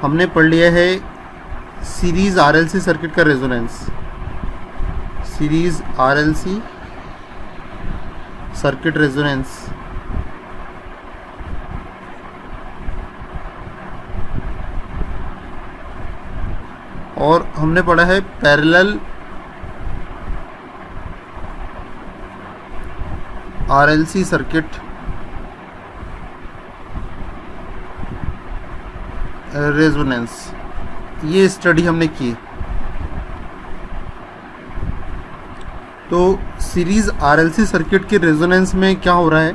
हमने पढ़ लिया है सीरीज आरएलसी सर्किट का resonance. Series RLC circuit resonance. और हमने पढ़ा है पैरेलल आरएलसी सर्किट रेजोनेंस। ये स्टडी हमने की। तो सीरीज आरएलसी सर्किट के रेजोनेंस में क्या हो रहा है,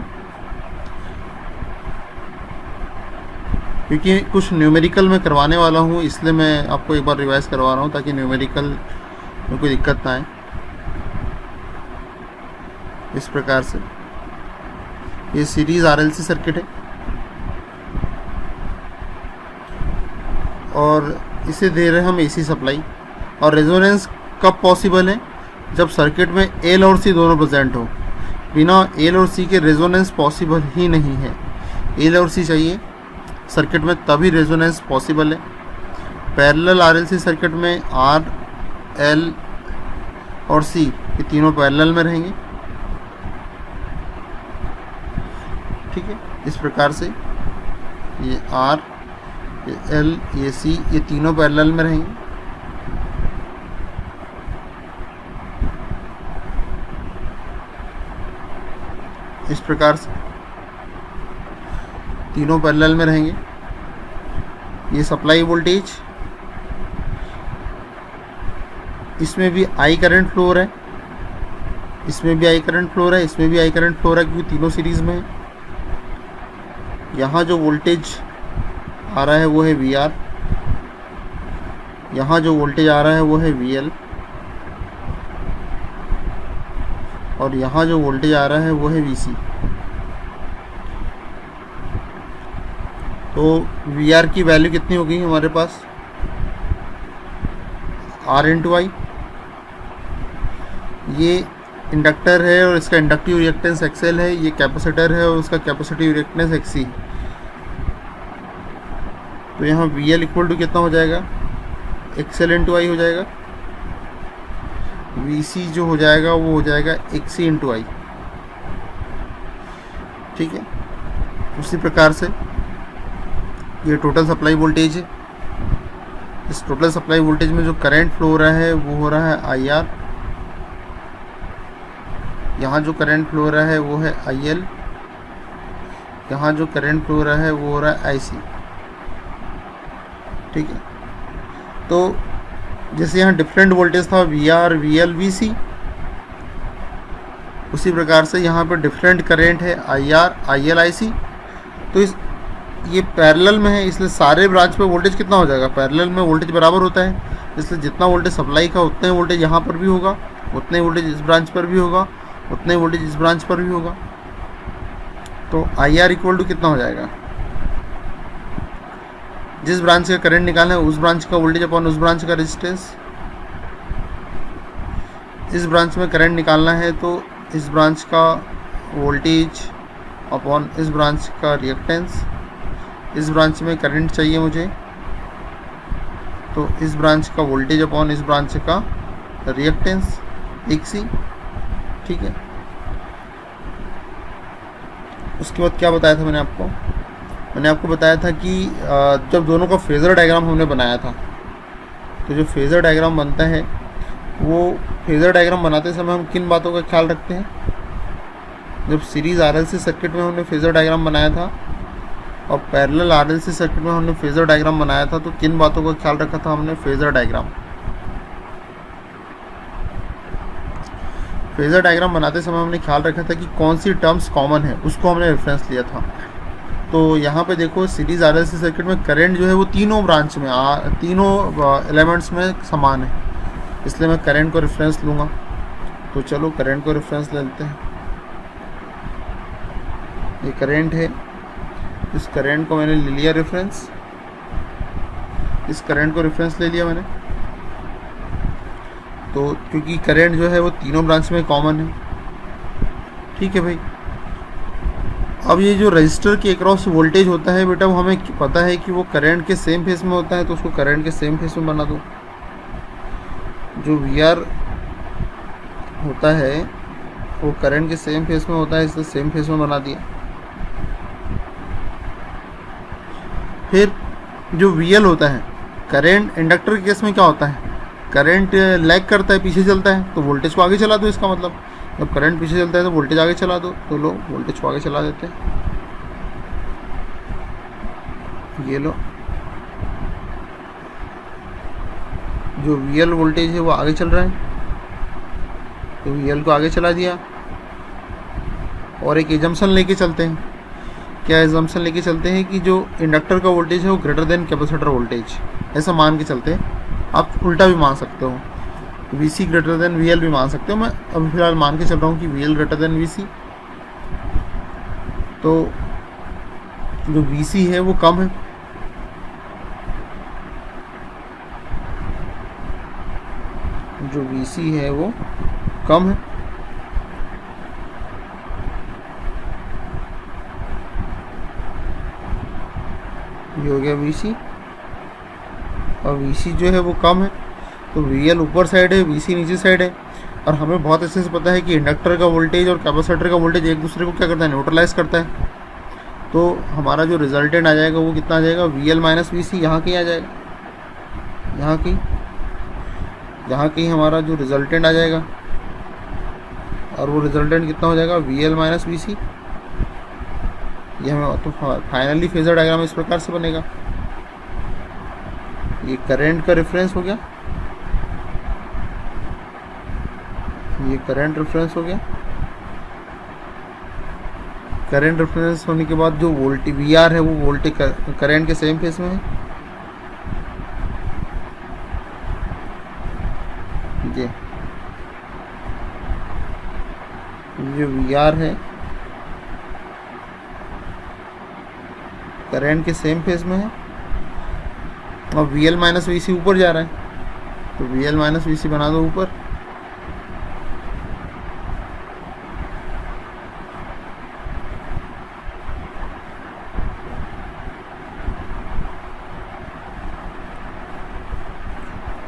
क्योंकि कुछ न्यूमेरिकल में करवाने वाला हूँ इसलिए मैं आपको एक बार रिवाइज करवा रहा हूँ ताकि न्यूमेरिकल में कोई दिक्कत ना आए। इस प्रकार से ये सीरीज आरएलसी सर्किट है और इसे दे रहे हैं हम एसी सप्लाई। और रेजोनेंस कब पॉसिबल है, जब सर्किट में एल और सी दोनों प्रेजेंट हो। बिना एल और सी के रेजोनेंस पॉसिबल ही नहीं है। एल और सी चाहिए सर्किट में तभी रेजोनेंस पॉसिबल है। पैरेलल आरएलसी सर्किट में आर, एल और सी ये तीनों पैरेलल में रहेंगे। ठीक है, इस प्रकार से ये आर, ये एल, ये सी ये तीनों पैरेलल में रहेंगे। इस प्रकार से तीनों पैरेलल में रहेंगे। ये सप्लाई वोल्टेज, इसमें भी आई करंट फ्लो हो रहा है, इसमें भी आई करंट फ्लो हो रहा है, इसमें भी आई करंट फ्लो हो रहा है क्योंकि तीनों सीरीज में है। यहाँ जो वोल्टेज आ रहा है वो है वी आर, यहाँ जो वोल्टेज आ रहा है वो है वी एल, और यहाँ जो वोल्टेज आ रहा है वो है वी सी। तो वी आर की वैल्यू कितनी हो गई हमारे पास, आर इंटू आई। ये इंडक्टर है और इसका इंडक्टिव रिएक्टेंस एक्सएल है, ये कैपेसिटर है और उसका कैपेसिटिव रिएक्टेंस एक्सी। तो यहाँ वी एल इक्वल टू कितना हो जाएगा, एक्सएल इंटू आई हो जाएगा। वी सी जो हो जाएगा वो हो जाएगा एक्सी इंटू आई। ठीक है, उसी प्रकार से ये टोटल सप्लाई वोल्टेज है। इस टोटल सप्लाई वोल्टेज में जो करंट फ्लो हो रहा है वो हो रहा है आई आर। यहाँ जो करंट फ्लो हो रहा है वो है आई एल, यहाँ जो करंट फ्लो हो रहा है वो हो रहा है आई सी। ठीक है, तो जैसे यहाँ डिफरेंट वोल्टेज था V R, V L, V C, उसी प्रकार से यहाँ पर डिफरेंट करंट है आई आर, आई एल, आई सी। तो इस ये पैरेलल में है इसलिए सारे ब्रांच पे वोल्टेज कितना हो जाएगा, पैरेलल में वोल्टेज बराबर होता है, इसलिए जितना वोल्टेज सप्लाई का उतना ही वोल्टेज यहाँ पर भी होगा, उतना ही वोल्टेज इस ब्रांच पर भी होगा, उतना ही वोल्टेज इस ब्रांच पर भी होगा। तो आई आर इक्वल टू कितना हो जाएगा, जिस ब्रांच का करंट निकालना है उस ब्रांच का वोल्टेज अपॉन उस ब्रांच का रेजिस्टेंस। इस ब्रांच में करंट निकालना है तो इस ब्रांच का वोल्टेज अपॉन इस ब्रांच का रिएक्टेंस। इस ब्रांच में करंट चाहिए मुझे तो इस ब्रांच का वोल्टेज अपॉन इस ब्रांच का रिएक्टेंस एक्सी। ठीक है, उसके बाद क्या बताया था मैंने आपको बताया था कि जब दोनों का फेज़र डायग्राम हमने बनाया था, तो जो फेज़र डायग्राम बनता है वो फेज़र डायग्राम बनाते समय हम किन बातों का ख्याल रखते हैं। जब सीरीज़ आरएलसी सर्किट में हमने फेज़र डायग्राम बनाया था और पैरेलल आरएलसी सर्किट में हमने फेज़र डायग्राम बनाया था, तो किन बातों का ख्याल रखा था हमने, फेज़र डायग्राम। फेज़र डायग्राम बनाते समय हमने ख्याल रखा था कि कौन सी टर्म्स कॉमन है, उसको हमने रेफरेंस लिया था। तो यहाँ पे देखो सीरीज आरएलसी सर्किट में करंट जो है वो तीनों ब्रांच में तीनों एलिमेंट्स में समान है, इसलिए मैं करंट को रेफरेंस लूँगा। तो चलो करंट को रेफरेंस ले लेते हैं। ये करंट है, इस करंट को मैंने ले लिया रेफरेंस, इस करंट को रेफरेंस ले लिया मैंने। तो क्योंकि करंट जो है वो तीनों ब्रांच में कॉमन है। ठीक है भाई, अब ये जो रजिस्टर के अक्रॉस वोल्टेज होता है बेटा, वो हमें पता है कि वो करंट के सेम फेस में होता है, तो उसको करंट के सेम फेस में बना दो। जो वी आर होता है वो करंट के सेम फेस में होता है, इसलिए सेम फेस में बना दिया। फिर जो वी एल होता है, करंट इंडक्टर के केस में क्या होता है, करंट लैग करता है, पीछे चलता है, तो वोल्टेज को आगे चला दो। इसका मतलब जब करंट पीछे चलता है तो वोल्टेज आगे चला दो, तो लो वोल्टेज को आगे चला देते हैं। ये लो, जो वी एल वोल्टेज है वो आगे चल रहा है, तो वी एल को आगे चला दिया। और एक एजम्पशन लेके चलते हैं। क्या एजम्पशन लेके चलते हैं कि जो इंडक्टर का वोल्टेज है वो ग्रेटर देन कैपेसिटर वोल्टेज, ऐसा मान के चलते हैं। आप उल्टा भी मान सकते हो, V C greater than V L भी मान सकते हो। मैं अभी फिलहाल मान के चल रहा हूँ कि V L greater than V C, तो जो वी सी है वो कम है, जो वी सी है वो कम है। ये हो गया वी सी, और वी सी जो है वो कम है, तो वी एल ऊपर साइड है, वी सी नीचे साइड है। और हमें बहुत अच्छे से पता है कि इंडक्टर का वोल्टेज और कैपेसिटर का वोल्टेज एक दूसरे को क्या करता है, न्यूट्रलाइज करता है। तो हमारा जो रिजल्टेंट आ जाएगा वो कितना आ जाएगा, वी एल माइनस वी सी, यहाँ कहीं आ जाएगा, यहाँ कहीं हमारा जो रिजल्टेंट आ जाएगा। और वो रिजल्टेंट कितना हो जाएगा, वी एल माइनस वी सी। ये हमें तो फाइनली फेजर डायग्राम इस प्रकार से बनेगा। ये करंट का रेफरेंस हो गया, ये करंट रेफरेंस हो गया। करंट रेफरेंस होने के बाद जो वोल्टेज वी आर है वो वोल्टेज करंट के सेम फेस में है। ये जो वी आर है करंट के सेम फेस में है, और वी एल माइनस वी सी ऊपर जा रहा है, तो वी एल माइनस वी सी बना दो ऊपर।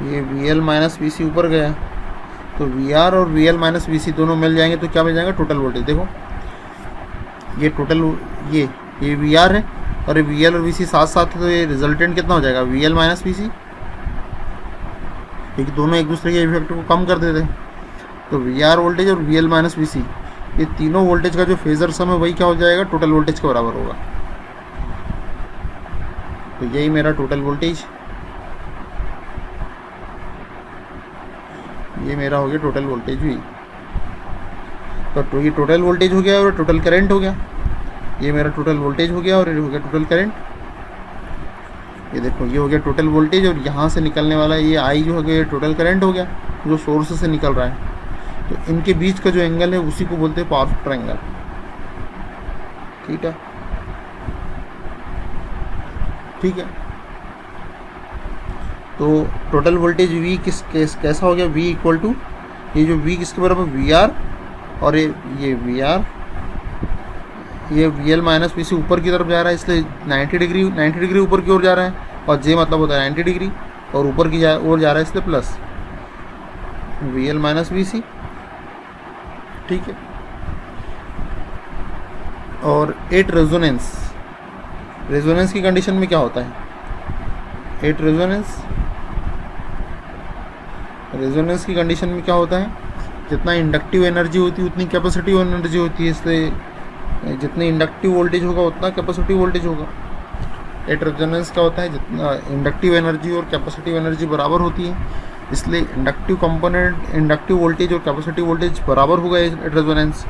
ये वी एल माइनस वी सी ऊपर गया, तो वी आर और वी एल माइनस वी सी दोनों मिल जाएंगे, तो क्या मिल जाएगा, टोटल वोल्टेज। देखो ये टोटल, ये वी आर है और ये वी एल और वी सी साथ साथ है, तो ये रिजल्टेंट कितना हो जाएगा, वी एल माइनस वी सी, क्योंकि दोनों एक दूसरे के इफेक्ट को कम कर देते हैं। तो वी आर वोल्टेज और वी एल माइनस वी सी, ये तीनों वोल्टेज का जो फेजर सम है वही क्या हो जाएगा, टोटल वोल्टेज के बराबर होगा। तो यही मेरा टोटल वोल्टेज, ये मेरा हो गया टोटल वोल्टेज हुई। तो ये टोटल वोल्टेज हो गया और टोटल करंट हो गया। ये मेरा टोटल वोल्टेज हो गया और ये हो गया टोटल करंट। ये देखो ये हो गया टोटल वोल्टेज, और यहाँ से निकलने वाला ये आई जो हो गया टोटल करंट हो गया, जो सोर्स से निकल रहा है। तो इनके बीच का जो एंगल है उसी को बोलते हैं पावर फैक्टर एंगल। ठीक है, ठीक है। तो टोटल वोल्टेज V कैसा हो गया, V इक्वल टू, ये जो V किसके बराबर, वी आर, और ये वी आर, ये वी एल माइनस वी सी ऊपर की तरफ जा रहा है, इसलिए 90 डिग्री ऊपर की ओर जा रहा है, और J मतलब होता है 90 डिग्री, और ऊपर की ओर जा रहा है, इसलिए plus V L minus V C. ठीक है। और एट रेजोनेंस की कंडीशन में क्या होता है, एट रेजोनेंस की कंडीशन में क्या होता है, जितना इंडक्टिव एनर्जी होती है उतनी कैपेसिटिव एनर्जी होती है, इसलिए जितनी इंडक्टिव वोल्टेज होगा उतना कैपेसिटिव वोल्टेज होगा। एट रेजोनेंस क्या होता है, जितना इंडक्टिव एनर्जी और कैपेसिटिव एनर्जी बराबर होती है, इसलिए इंडक्टिव कंपोनेंट, इंडक्टिव वोल्टेज और कैपेसिटिव वोल्टेज बराबर होगा एट रेजोनेंस।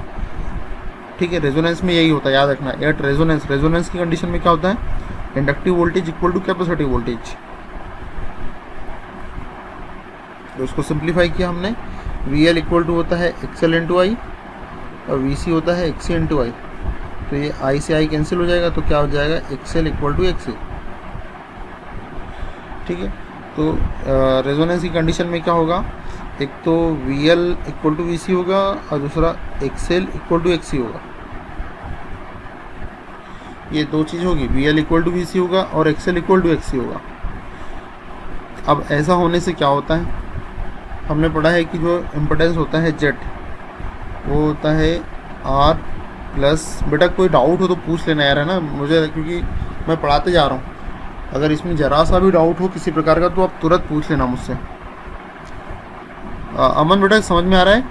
ठीक है, रेजोनेंस में यही होता है, याद रखना। एट रेजोनेंस की कंडीशन में क्या होता है, inductive voltage equal to capacitive voltage. तो उसको सिंप्लीफाई किया हमने, वी एल इक्वल टू होता है एक्सएल इंटू आई, और वी सी होता है एक्सी इंटू आई। तो ये आई से आई कैंसिल हो जाएगा, तो क्या हो जाएगा, एक्सएल इक्वल टू एक्सी। ठीक है। तो रेजोनेंस की कंडीशन में क्या होगा, एक तो V L equal to V C होगा, और दूसरा एक्सएल इक्वल टू एक्सी होगा। ये दो चीज़ होगी, V L equal to V C होगा और X L equal to X C होगा। अब ऐसा होने से क्या होता है, हमने पढ़ा है कि जो इम्पोर्टेंस होता है जेड वो होता है आर प्लस, बेटा कोई डाउट हो तो पूछ लेना यार, है ना, मुझे, क्योंकि मैं पढ़ाते जा रहा हूँ। अगर इसमें ज़रा सा भी डाउट हो किसी प्रकार का तो आप तुरंत पूछ लेना मुझसे। अमन बेटा समझ में आ रहा है?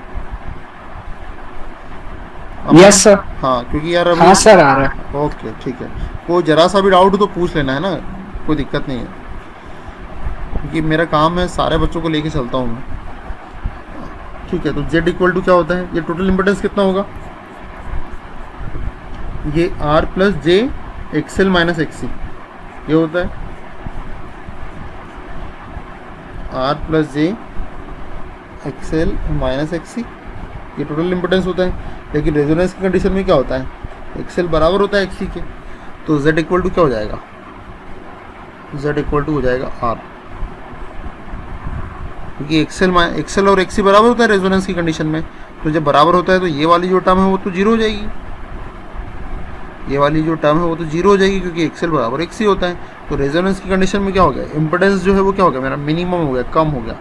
Yes sir. हाँ, क्योंकि यार अभी, हाँ सर आ रहा है। ओके ठीक है, कोई ज़रा सा भी डाउट हो तो पूछ लेना, है ना, कोई दिक्कत नहीं है, क्योंकि मेरा काम है सारे बच्चों को लेके चलता हूँ मैं। ठीक है, तो जेड इक्वल टू क्या होता है, ये टोटल इम्पोर्टेंस कितना होगा, ये R plus J X L minus X C, ये होता है R plus J X L minus X C, ये टोटल इम्पोर्टेंस होता है। लेकिन रेजोनेंस की कंडीशन में क्या होता है, एक्सएल बराबर होता है एक्सी के, तो जेड इक्वल टू क्या हो जाएगा, जेड इक्वल टू हो जाएगा आर, क्योंकि एक्सएल और एक्सी बराबर होता है रेजोनेंस की कंडीशन में। तो जब बराबर होता है तो ये वाली जो टर्म है वो तो जीरो हो जाएगी, ये वाली जो टर्म है वो तो जीरो हो जाएगी, क्योंकि एक्सएल बराबर एक्सी होता है। तो रेजोनेंस की कंडीशन में क्या हो गया, इम्पोर्टेंस जो है वो क्या हो गया, मेरा मिनिमम हो गया, कम हो गया।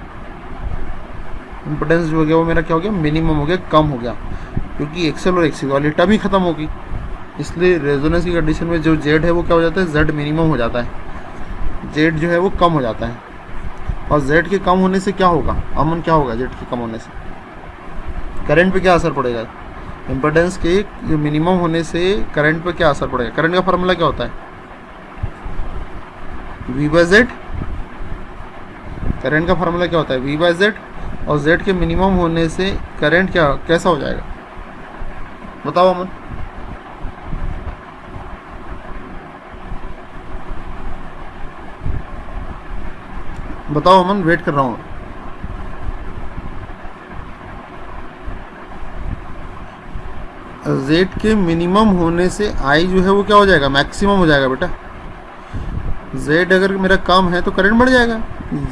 इम्पोर्टेंस जो हो गया वो मेरा क्या हो गया, मिनिमम हो गया, कम हो गया, क्योंकि एक्सएल और एक्सी वाली टर्म ही खत्म होगी। इसलिए रेजोनेंस की कंडीशन में जो जेड है वो क्या हो जाता है, जेड मिनिमम हो जाता है, जेड जो है वो कम हो जाता है। और जेड के कम होने से क्या होगा, अमन क्या होगा, जेड के कम होने से करंट पे क्या असर पड़ेगा, इम्पोर्टेंस के मिनिमम होने से करंट पे क्या असर पड़ेगा। करंट का फार्मूला क्या होता है, वी बाय जेड, करंट का फार्मूला क्या होता है, वी बाय जेड, और जेड के मिनिमम होने से करंट क्या कैसा हो जाएगा, बताओ अमन। बताओ अमन, वेट कर रहा हूँ। जेड के मिनिमम होने से आई जो है वो क्या हो जाएगा, मैक्सिमम हो जाएगा बेटा। जेड अगर मेरा कम है तो करंट बढ़ जाएगा,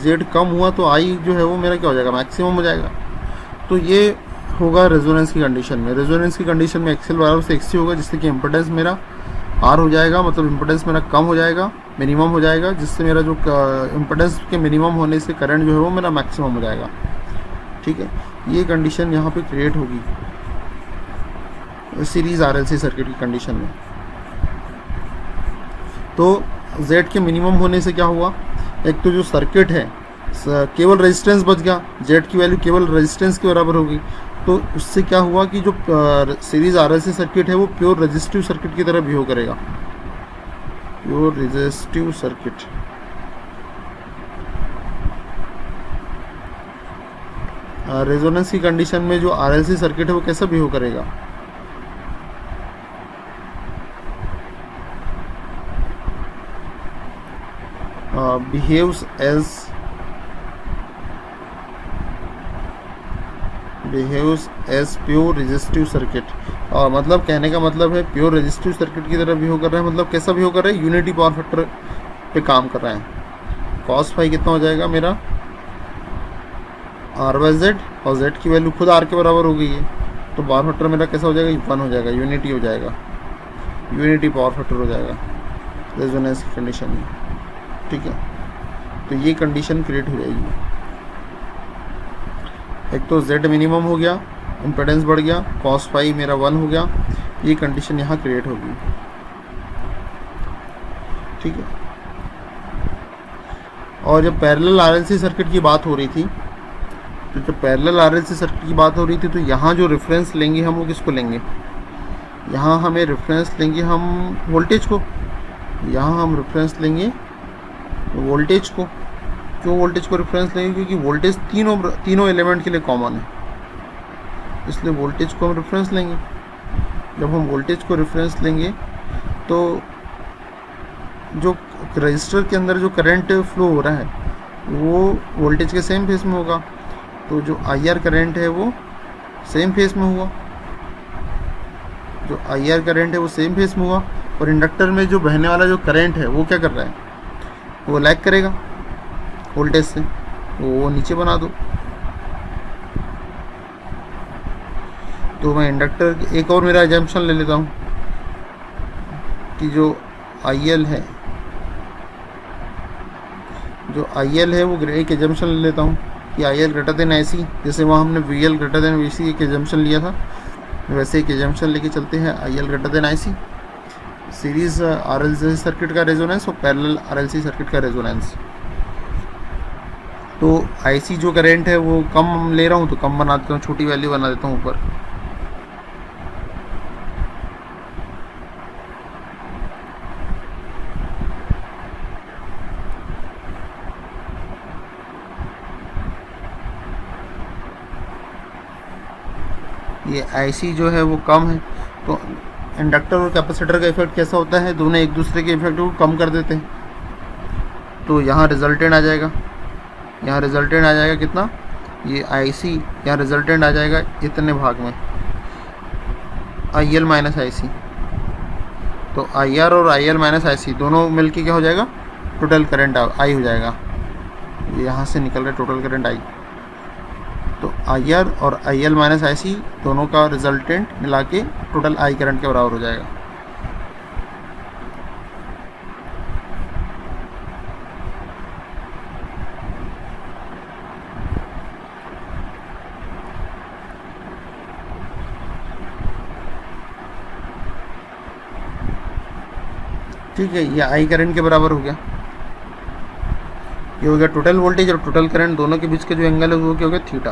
जेड कम हुआ तो आई जो है वो मेरा क्या हो जाएगा, मैक्सिमम हो जाएगा। तो ये होगा रेजोनेंस की कंडीशन में। रेजोनेंस की कंडीशन में एक्सएल बराबर से एक्सी होगा, जिससे कि इम्पोर्टेंस मेरा आर हो जाएगा, मतलब इम्पोर्टेंस मेरा कम हो जाएगा, मिनिमम हो जाएगा, जिससे मेरा जो इम्पोर्टेंस के मिनिमम होने से करंट जो है वो मेरा मैक्सिमम हो जाएगा। ठीक है, ये कंडीशन यहाँ पे क्रिएट होगी सीरीज आरएलसी सर्किट की कंडीशन में। तो जेड के मिनिमम होने से क्या हुआ, एक तो जो सर्किट है केवल रेजिस्टेंस बच गया, जेड की वैल्यू केवल रेजिस्टेंस के बराबर होगी। तो उससे क्या हुआ कि जो सीरीज आरएलसी सर्किट है वो प्योर रेजिस्टिव सर्किट की तरह बिहेव करेगा, प्योर रेजिस्टिव सर्किट। रेजोनेंस की कंडीशन में जो आरएलसी सर्किट है वो कैसा बिहेव करेगा, behaves as pure resistive circuit. और मतलब कहने का मतलब है प्योर रेजिस्टिव सर्किट की तरह बिहेव कर रहा है, मतलब कैसा बिहेव कर रहा है, यूनिटी पावर फैक्टर पे काम कर रहा है। कॉस फाई कितना हो जाएगा मेरा, आर बाय जेड, और जेड की वैल्यू खुद आर के बराबर हो गई है, तो पावर फैक्टर मेरा कैसा हो जाएगा, 1 हो जाएगा, यूनिटी हो जाएगा, यूनिटी पावर फैक्टर हो जाएगा रेजोनेंस की कंडीशन में। ठीक है, तो ये कंडीशन क्रिएट हो जाएगी। एक तो z मिनिमम हो गया, इम्पेडेंस बढ़ गया, कॉस फाई मेरा 1 हो गया, ये कंडीशन यहाँ क्रिएट होगी। ठीक है, और जब पैरेलल आरएलसी सर्किट की बात हो रही थी, तो जब पैरेलल आरएलसी सर्किट की बात हो रही थी तो यहाँ जो रेफरेंस लेंगे हम वो किसको लेंगे, यहाँ हमें रेफरेंस लेंगे हम वोल्टेज को, यहाँ हम रेफरेंस लेंगे वोल्टेज को। क्यों वोल्टेज को रेफरेंस लेंगे, क्योंकि वोल्टेज तीनों एलिमेंट के लिए कॉमन है, इसलिए वोल्टेज को हम रेफरेंस लेंगे। जब हम वोल्टेज को रेफरेंस लेंगे तो जो रजिस्टर के अंदर जो करंट फ्लो हो रहा है वो वोल्टेज के सेम फेस में होगा, तो जो IR करंट है वो सेम फेस में हुआ, जो IR करंट है वो सेम फेस में हुआ। और इंडक्टर में जो बहने वाला जो करंट है वो क्या कर रहा है, वो लैग करेगा वोल्टेज से, वो नीचे बना दो। तो मैं इंडक्टर एक और मेरा एग्जाम्पल ले लेता हूँ। कि जो IL है, वो एक एजम्पशन ले लेता हूँ कि IL ग्रेटर देन IC। जैसे वहाँ हमने VL ग्रेटर देन VC एक एजम्पशन लिया था, वैसे एक एजम्पशन लेके चलते हैं IL greater than IC। Series RLC circuit का रेजोनेंस और पैरेलल RLC सर्किट का रेजोनेंस। तो IC जो करंट है वो कम ले रहा हूँ तो कम बना देता हूँ, छोटी वैल्यू बना देता हूँ ऊपर। ये IC जो है वो कम है, तो इंडक्टर और कैपेसिटर का इफेक्ट कैसा होता है, दोनों एक दूसरे के इफेक्ट को कम कर देते हैं। तो यहाँ रिजल्टेंट आ जाएगा, कितना, ये IC, यहाँ रिजल्टेंट आ जाएगा इतने भाग में IL माइनस IC। तो IR और IL माइनस IC दोनों मिलके क्या हो जाएगा, टोटल करंट I हो जाएगा। ये यहाँ से निकल रहा है टोटल करंट I। तो IR और IL माइनस IC दोनों का रिजल्टेंट मिला के टोटल I करंट के बराबर हो जाएगा। ठीक है, ये I करंट के बराबर हो गया। ये हो गया टोटल वोल्टेज और टोटल करंट, दोनों के बीच का जो एंगल है वो क्या हो गया, थीटा।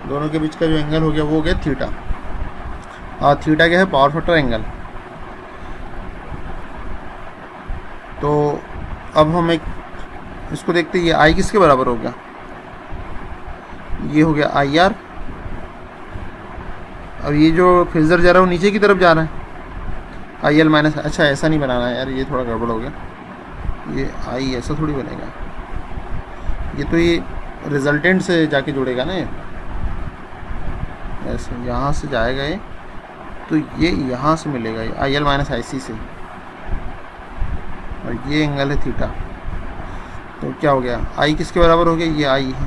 दोनों के बीच का जो एंगल हो गया वो हो गया थीटा। और थीटा क्या है, पावर फैक्टर एंगल। तो अब हम एक इसको देखते हैं, ये I किसके बराबर हो गया, ये हो गया IR। अब ये जो फेजर जा रहा है वो नीचे की तरफ जा रहा है, IL माइनस, अच्छा ऐसा नहीं बनाना है यार, ये थोड़ा गड़बड़ हो गया। ये I ऐसा थोड़ी बनेगा, ये तो ये रिजल्टेंट से जाके जुड़ेगा ना, ये ऐसे यहाँ से जाएगा ये, तो ये यहाँ से मिलेगा ये IL माइनस IC से, और ये एंगल है थीटा। तो क्या हो गया, I किसके बराबर हो गया, ये I है,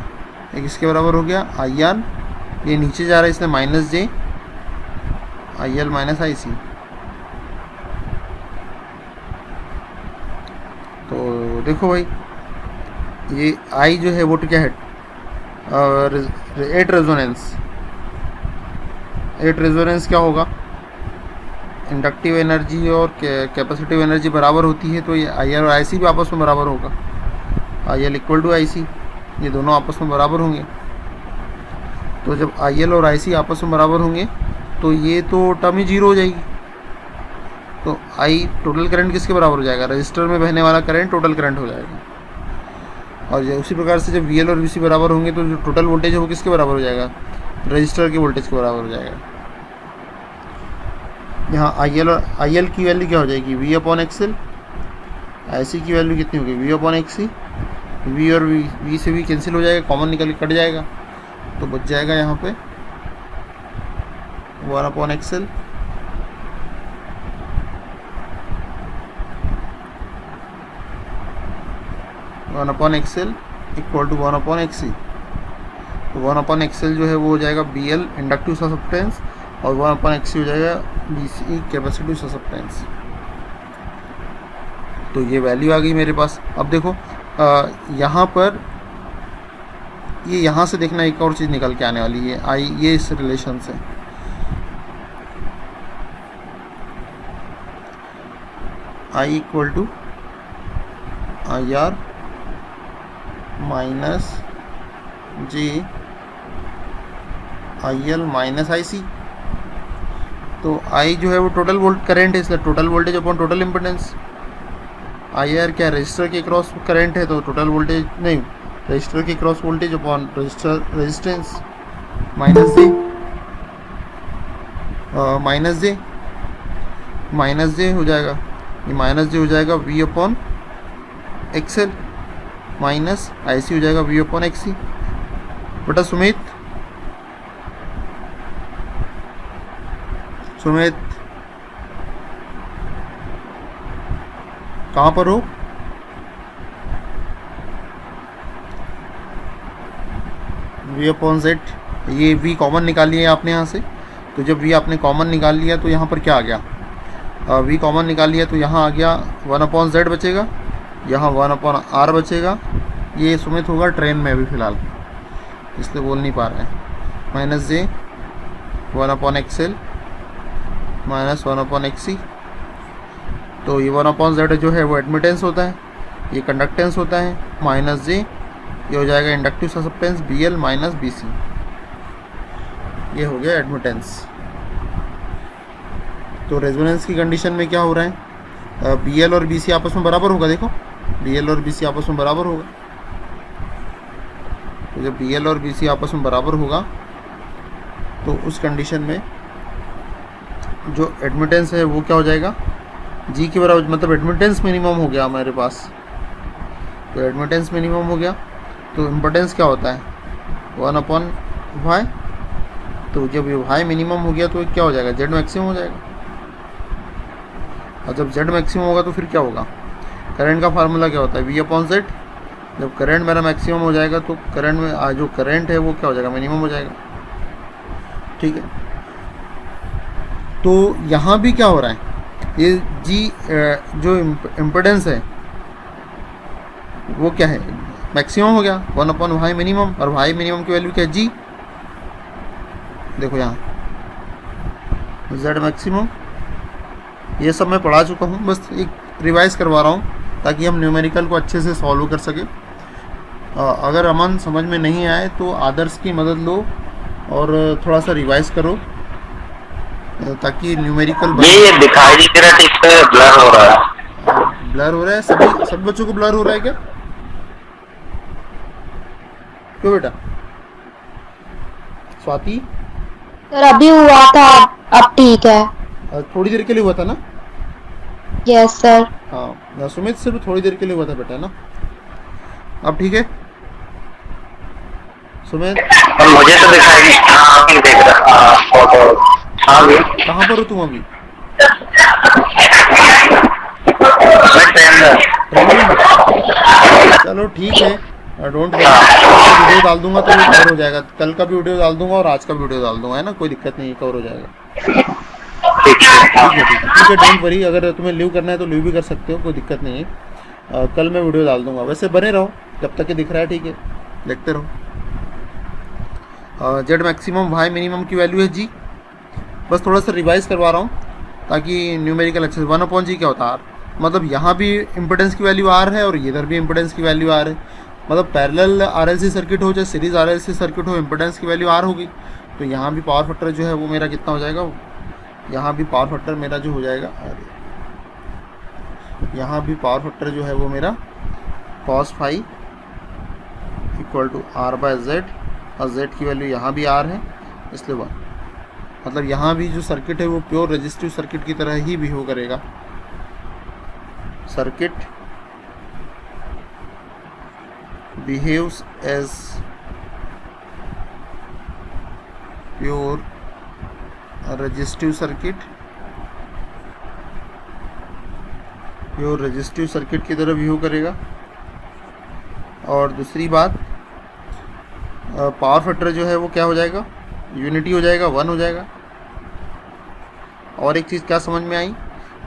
ये किसके बराबर हो गया, IR। ये नीचे जा रहा है इसलिए minus J IL minus IC। तो देखो भाई, ये I जो है वो तो क्या है, एट रेजोनेंस क्या होगा, इंडक्टिव एनर्जी और कैपेसिटिव एनर्जी बराबर होती है, तो ये IL और IC भी आपस में बराबर होगा। IL इक्वल टू IC, ये दोनों आपस में बराबर होंगे। तो जब IL और IC आपस में बराबर होंगे तो ये तो टर्म ही जीरो हो जाएगी। तो I टोटल करंट किसके बराबर हो जाएगा, रजिस्टर में बहने वाला करंट टोटल करंट हो जाएगा। और उसी प्रकार से जब VL और VC बराबर होंगे तो जो टोटल वोल्टेज है वो किसके बराबर हो जाएगा, रजिस्टर के वोल्टेज के बराबर हो जाएगा। यहाँ IL की वैल्यू क्या हो जाएगी, V/XL। IC की वैल्यू कितनी होगी, V/XC। V और V से भी कैंसिल हो जाएगा, कॉमन निकल के कट जाएगा, तो बच जाएगा यहाँ पे 1/XL। XL equal to 1/XC। तो 1/XL जो है वो हो जाएगा BL इंडक्टिव ससेप्टेंस, और 1/XC हो जाएगा BC कैपेसिटिव ससेप्टेंस। तो ये वैल्यू आ गई मेरे पास। अब देखो यहाँ पर ये यहाँ से देखना एक और चीज़ निकल के आने वाली है, ये इस रिलेशन से I equal to IR minus J IL minus IC। तो I जो है वो टोटल वोल्ट करंट है, इसलिए total voltage upon total impedance. IR क्या रजिस्टर के क्रॉस करंट है, तो टोटल वोल्टेज नहीं, रजिस्टर के across voltage upon resistor resistance minus J हो जाएगा, ये माइनस जे हो जाएगा V/XL माइनस IC हो जाएगा V/XC। बेटा सुमित कहाँ पर हो, V/Z। ये V कॉमन निकाल लिया आपने यहाँ से, तो जब V आपने कॉमन निकाल लिया तो यहाँ पर क्या आ गया, वी कॉमन निकाल लिया तो यहाँ आ गया 1/z बचेगा, यहाँ 1/r बचेगा। ये सुमित होगा ट्रेन में अभी फ़िलहाल, इसलिए बोल नहीं पा रहे हैं। -j 1/xl minus 1/xc। तो ये 1/z जो है वो एडमिटेंस होता है, ये कंडक्टेंस होता है। -j ये हो जाएगा inductive susceptance BL minus BC, ये हो गया एडमिटेंस। तो रेजोनेंस की कंडीशन में क्या हो रहा है, BL और BC आपस में बराबर होगा। देखो BL और BC आपस में बराबर होगा, तो जब BL और BC आपस में बराबर होगा तो उस कंडीशन में जो एडमिटेंस है वो क्या हो जाएगा, G के बराबर, मतलब एडमिटेंस मिनिमम हो गया हमारे पास। तो एडमिटेंस मिनिमम हो गया तो इम्पोर्टेंस क्या होता है 1/y। तो जब ये y मिनिमम हो गया तो क्या हो जाएगा, Z मैक्सिमम हो जाएगा। और जब Z मैक्सिमम होगा तो फिर क्या होगा, करंट का फार्मूला क्या होता है V/Z। जब करंट मेरा मैक्सिमम हो जाएगा तो करंट में जो करंट है वो क्या हो जाएगा, मिनिमम हो जाएगा। ठीक है, तो यहाँ भी क्या हो रहा है, ये G जो इम्पोर्टेंस है वो क्या है, मैक्सिमम हो गया 1/y मिनिमम। और y मिनिमम की वैल्यू क्या है, G। देखो यहाँ Z मैक्सिमम, ये सब मैं पढ़ा चुका हूँ, बस एक रिवाइज करवा रहा हूँ ताकि हम न्यूमेरिकल को अच्छे से सॉल्व कर सके। अगर अमन समझ में नहीं आए तो आदर्श की मदद लो और थोड़ा सा रिवाइज करो ताकि न्यूमेरिकल ये दिखाई नहीं दे रहा, ठीक से ब्लर हो रहा है। ब्लर हो रहा है, सभी बच्चों को ब्लर हो रहा है क्या, क्यों बेटा स्वाति? सर अभी हुआ था, अब ठीक है। थोड़ी देर के लिए हुआ था ना? Yes sir. हाँ सुमित, सिर्फ थोड़ी देर के लिए हुआ था बेटा ना, अब ठीक है सुमित? और मुझे तो दिखाई नहीं देख रहा फोटो। हाँ भी, कहाँ पर हो तुम अभी? मैं ट्रेन में। चलो ठीक है, डोंट वरी, वीडियो डाल दूंगा तो वो कवर हो जाएगा। कल का भी वीडियो डाल दूंगा और आज का भी वीडियो डाल दूंगा, है ना, कोई दिक्कत नहीं है, कवर हो जाएगा। ठीक है, डोंट वरी। अगर तुम्हें लीव करना है तो लीव भी कर सकते हो, कोई दिक्कत नहीं है। कल मैं वीडियो डाल दूंगा, वैसे बने रहो जब तक कि दिख रहा है, ठीक है, देखते रहो। Z मैक्सिमम y मिनिमम की वैल्यू है G। बस थोड़ा सा रिवाइज करवा रहा हूँ ताकि न्यूमेरिकल अच्छे से। 1/G क्या होता है, R। मतलब यहाँ भी इम्पोर्टेंस की वैल्यू R है और इधर भी इम्पोर्टेंस की वैल्यू R है। मतलब पैरेलल RLC सर्किट हो चाहे सीरीज RLC सर्किट हो, इम्पोर्टेंस की वैल्यू R होगी। तो यहाँ भी पावर फैक्टर जो है वो मेरा कितना हो जाएगा, यहाँ भी पावर फैक्टर मेरा जो हो जाएगा, यहाँ भी पावर फैक्टर जो है वो मेरा cos phi equal to R/Z, और Z की वैल्यू यहाँ भी R है, इसलिए 1। मतलब यहाँ भी जो सर्किट है वो प्योर रेजिस्टिव सर्किट की तरह ही बिहेव करेगा। Circuit behaves as pure resistive circuit, pure resistive circuit की तरह बिहेव करेगा। और दूसरी बात, पावर फैक्टर जो है वो क्या हो जाएगा, यूनिटी हो जाएगा, 1 हो जाएगा। और एक चीज़ क्या समझ में आई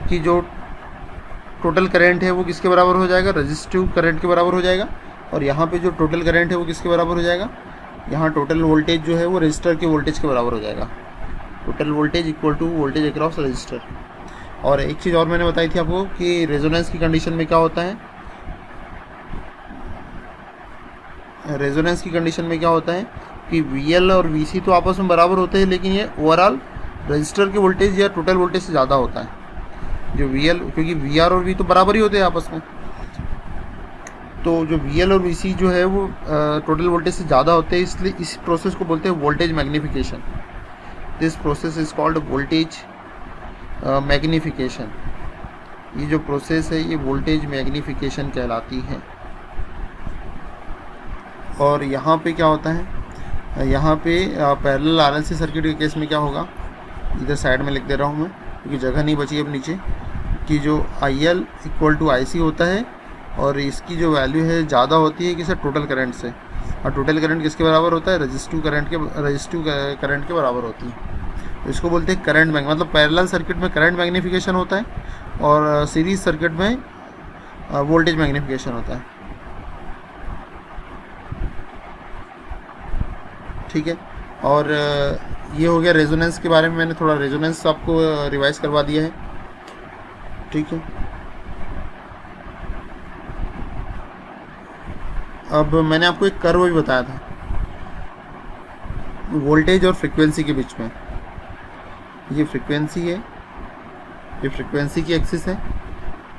कि जो टोटल करंट है वो किसके बराबर हो जाएगा, रेजिस्टिव करंट के बराबर हो जाएगा। और यहाँ पे जो टोटल करंट है वो किसके बराबर हो जाएगा, यहाँ टोटल वोल्टेज जो है वो रजिस्टर के वोल्टेज के बराबर हो जाएगा। Total voltage equal to voltage across register. और एक चीज़ और मैंने बताई थी आपको कि रेजोनेंस की कंडीशन में क्या होता है, रेजोनेंस की कंडीशन में क्या होता है कि VL और VC तो आपस में बराबर होते हैं, लेकिन ये ओवरऑल रजिस्टर के वोल्टेज या टोटल वोल्टेज से ज़्यादा होता है। जो VL, क्योंकि VR और V तो बराबर ही होते हैं आपस में, तो जो VL और VC जो है वो टोटल वोल्टेज से ज़्यादा होते हैं, इसलिए इस प्रोसेस को बोलते हैं voltage magnification. This process is called voltage magnification. ये जो प्रोसेस है ये वोल्टेज मैग्नीफिकेशन कहलाती है। और यहाँ पे क्या होता है, यहाँ पे पैरेलल RLC सर्किट के केस में क्या होगा, इधर साइड में लिख दे रहा हूँ मैं क्योंकि जगह नहीं बची अब नीचे, कि जो IL इक्वल टू IC होता है और इसकी जो वैल्यू है ज़्यादा होती है किसे, टोटल करंट से। और टोटल करंट किसके बराबर होता है, रेजिस्टिव करंट के बराबर होती है। तो इसको बोलते हैं करंट मैग, मतलब पैरेलल सर्किट में करंट मैग्नीफिकेशन होता है और सीरीज सर्किट में वोल्टेज मैग्नीफिकेशन होता है। ठीक है, और ये हो गया रेजोनेंस के बारे में, मैंने थोड़ा रेजोनेंस आपको रिवाइज करवा दिया है। ठीक है, अब मैंने आपको एक कर्व भी बताया था वोल्टेज और फ्रीक्वेंसी के बीच में। ये फ्रीक्वेंसी है, ये फ्रीक्वेंसी की एक्सिस है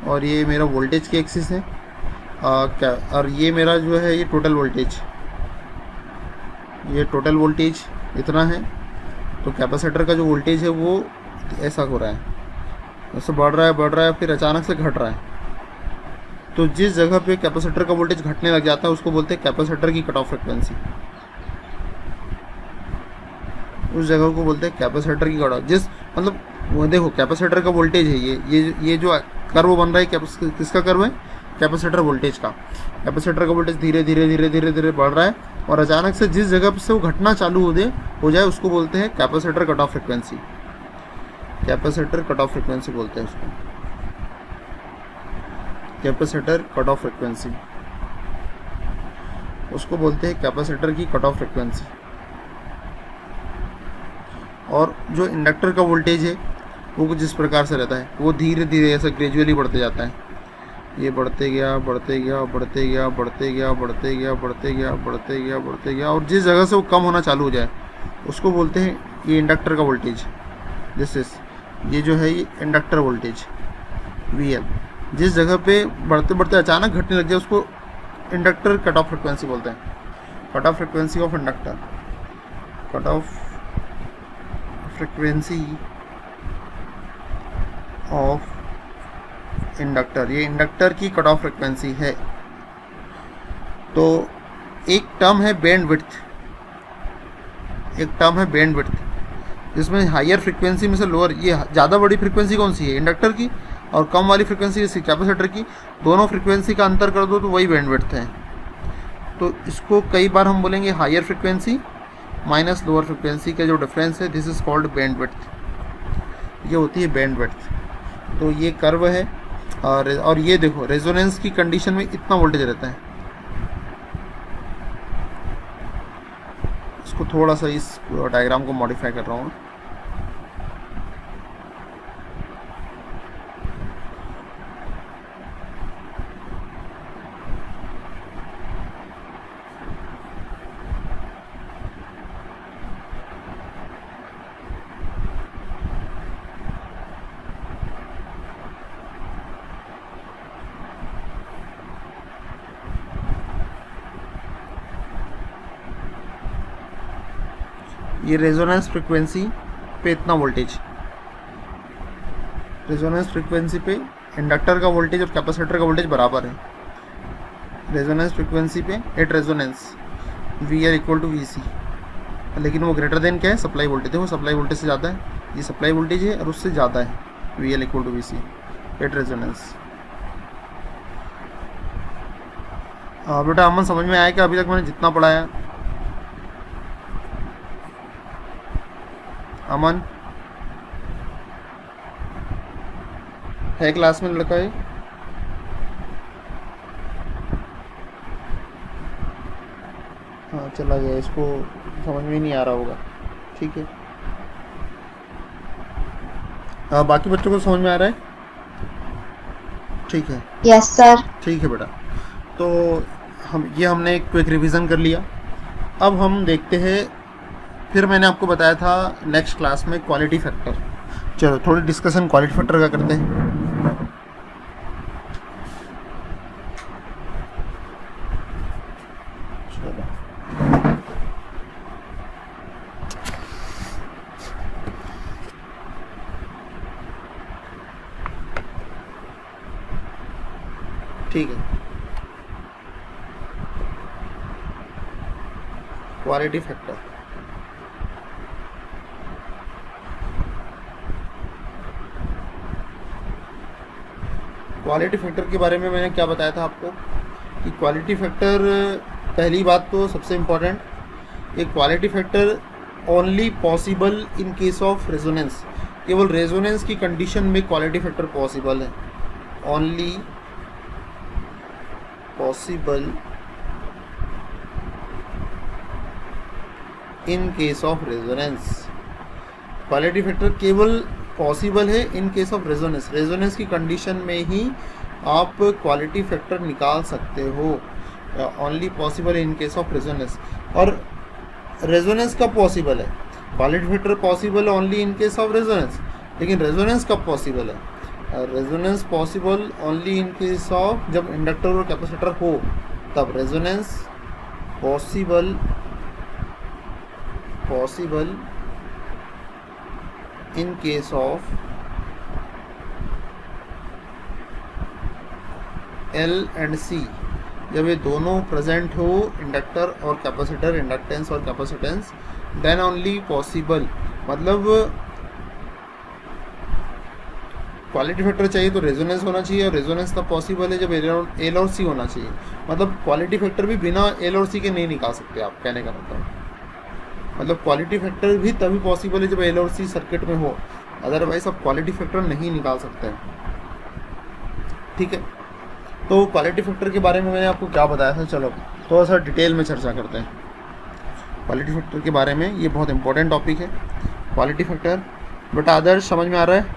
और ये मेरा वोल्टेज की एक्सिस है। क्या, और ये मेरा जो है ये टोटल वोल्टेज, ये टोटल वोल्टेज इतना है। तो कैपेसिटर का जो वोल्टेज है वो ऐसा हो रहा है, ऐसे बढ़ रहा है फिर अचानक से घट रहा है। तो जिस जगह पे कैपेसिटर का वोल्टेज घटने लग जाता है उसको बोलते हैं कैपेसिटर की कट ऑफ फ्रिक्वेंसी। उस जगह को बोलते हैं कैपेसिटर की कट ऑफ, जिस मतलब वो देखो कैपेसिटर का वोल्टेज है ये जो कर्व बन रहा है किसका कर्व है, कैपेसिटर वोल्टेज का। कैपेसिटर का वोल्टेज धीरे धीरे बढ़ रहा है और अचानक से जिस जगह से वो घटना चालू हो जाए उसको बोलते हैं capacitor cut off frequency. Capacitor cut off frequency बोलते हैं उसको, कैपेसिटर कट ऑफ फ्रिक्वेंसी, उसको बोलते हैं कैपेसिटर की कट ऑफ फ्रिक्वेंसी। और जो इंडक्टर का वोल्टेज है वो कुछ इस प्रकार से रहता है, वो धीरे धीरे ऐसा ग्रेजुअली बढ़ते जाता है। ये बढ़ते गया और जिस जगह से वो कम होना चालू हो जाए उसको बोलते हैं ये इंडक्टर का वोल्टेज। दिस इज, ये जो है ये इंडक्टर वोल्टेज VL। जिस जगह पे बढ़ते बढ़ते अचानक घटने लग जाए उसको इंडक्टर कट ऑफ फ्रिक्वेंसी बोलते हैं। Cut off frequency of inductor, cut off frequency of inductor, ये इंडक्टर की कट ऑफ फ्रिक्वेंसी है। तो एक टर्म है बैंड विड्थ, जिसमें हायर फ्रिक्वेंसी में से लोअर, ये ज़्यादा बड़ी फ्रिक्वेंसी कौन सी है, इंडक्टर की, और कम वाली फ्रिक्वेंसी जैसे कैपेसिटर की। दोनों फ्रिक्वेंसी का अंतर कर दो तो वही बैंड विड्थ है। तो इसको कई बार हम बोलेंगे higher frequency minus lower frequency का जो डिफरेंस है, this is called bandwidth. ये होती है बैंड विड्थ। तो ये कर्व है और ये देखो रेजोनेंस की कंडीशन में इतना वोल्टेज रहता है। इसको थोड़ा सा इस डायग्राम को मॉडिफाई कर रहा हूँ। ये रेजोनेंस फ्रीक्वेंसी पे इतना वोल्टेज, रेजोनेंस फ्रीक्वेंसी पे इंडक्टर का वोल्टेज और कैपेसिटर का वोल्टेज बराबर है। रेजोनेंस फ्रीक्वेंसी पे at resonance VL equal to VC, लेकिन वो ग्रेटर देन क्या है, सप्लाई वोल्टेज है, वो सप्लाई वोल्टेज से ज़्यादा है। ये सप्लाई वोल्टेज है और उससे ज़्यादा है VL equal to VC at resonance. बेटा अमन समझ में आया क्या अभी तक मैंने जितना पढ़ाया? अमन है क्लास में लड़का है? हाँ चला गया, इसको समझ में ही नहीं आ रहा होगा। ठीक है, बाकी बच्चों को समझ में आ रहा है? ठीक है, यस सर। ठीक है बेटा। तो हमने एक क्विक रिवीजन कर लिया। अब हम देखते हैं, फिर मैंने आपको बताया था नेक्स्ट क्लास में क्वालिटी फैक्टर। चलो थोड़ी डिस्कशन क्वालिटी फैक्टर का करते हैं। चलो ठीक है, क्वालिटी फैक्टर। क्वालिटी फैक्टर के बारे में मैंने क्या बताया था आपको कि क्वालिटी फैक्टर, पहली बात तो सबसे इम्पोर्टेंट, एक quality factor only possible in case of resonance, केवल रेजोनेंस की कंडीशन में क्वालिटी फैक्टर पॉसिबल है, only possible in case of resonance. Quality factor केवल पॉसिबल है इन केस ऑफ रेजोनेंस, रेजोनेंस की कंडीशन में ही आप क्वालिटी फैक्टर निकाल सकते हो, only possible in case of resonance. और रेजोनेंस कब पॉसिबल है? क्वालिटी फैक्टर पॉसिबल है only in case of resonance, लेकिन रेजोनेंस कब पॉसिबल है? Resonance possible only in case of जब इंडक्टर और कैपेसिटर हो, तब resonance possible in case of L and C, जब ये दोनों प्रेजेंट हो, इंडक्टर और कैपेसिटर, इंडक्टेंस और कैपेसिटेंस, देन ओनली पॉसिबल। मतलब क्वालिटी फैक्टर चाहिए तो रेजोनेंस होना चाहिए, और रेजोनेंस तब पॉसिबल है जब एल और सी होना चाहिए। मतलब क्वालिटी फैक्टर भी बिना एल और सी के नहीं निकाल सकते आप, कहने का मतलब क्वालिटी फैक्टर भी तभी पॉसिबल है जब एल और सी सर्किट में हो, अदरवाइज आप क्वालिटी फैक्टर नहीं निकाल सकते हैं। ठीक है, तो क्वालिटी फैक्टर के बारे में मैंने आपको क्या बताया था, चलो थोड़ा सा डिटेल में चर्चा करते हैं क्वालिटी फैक्टर के बारे में। ये बहुत इंपॉर्टेंट टॉपिक है क्वालिटी फैक्टर। बेटा आदर्श समझ में आ रहा है?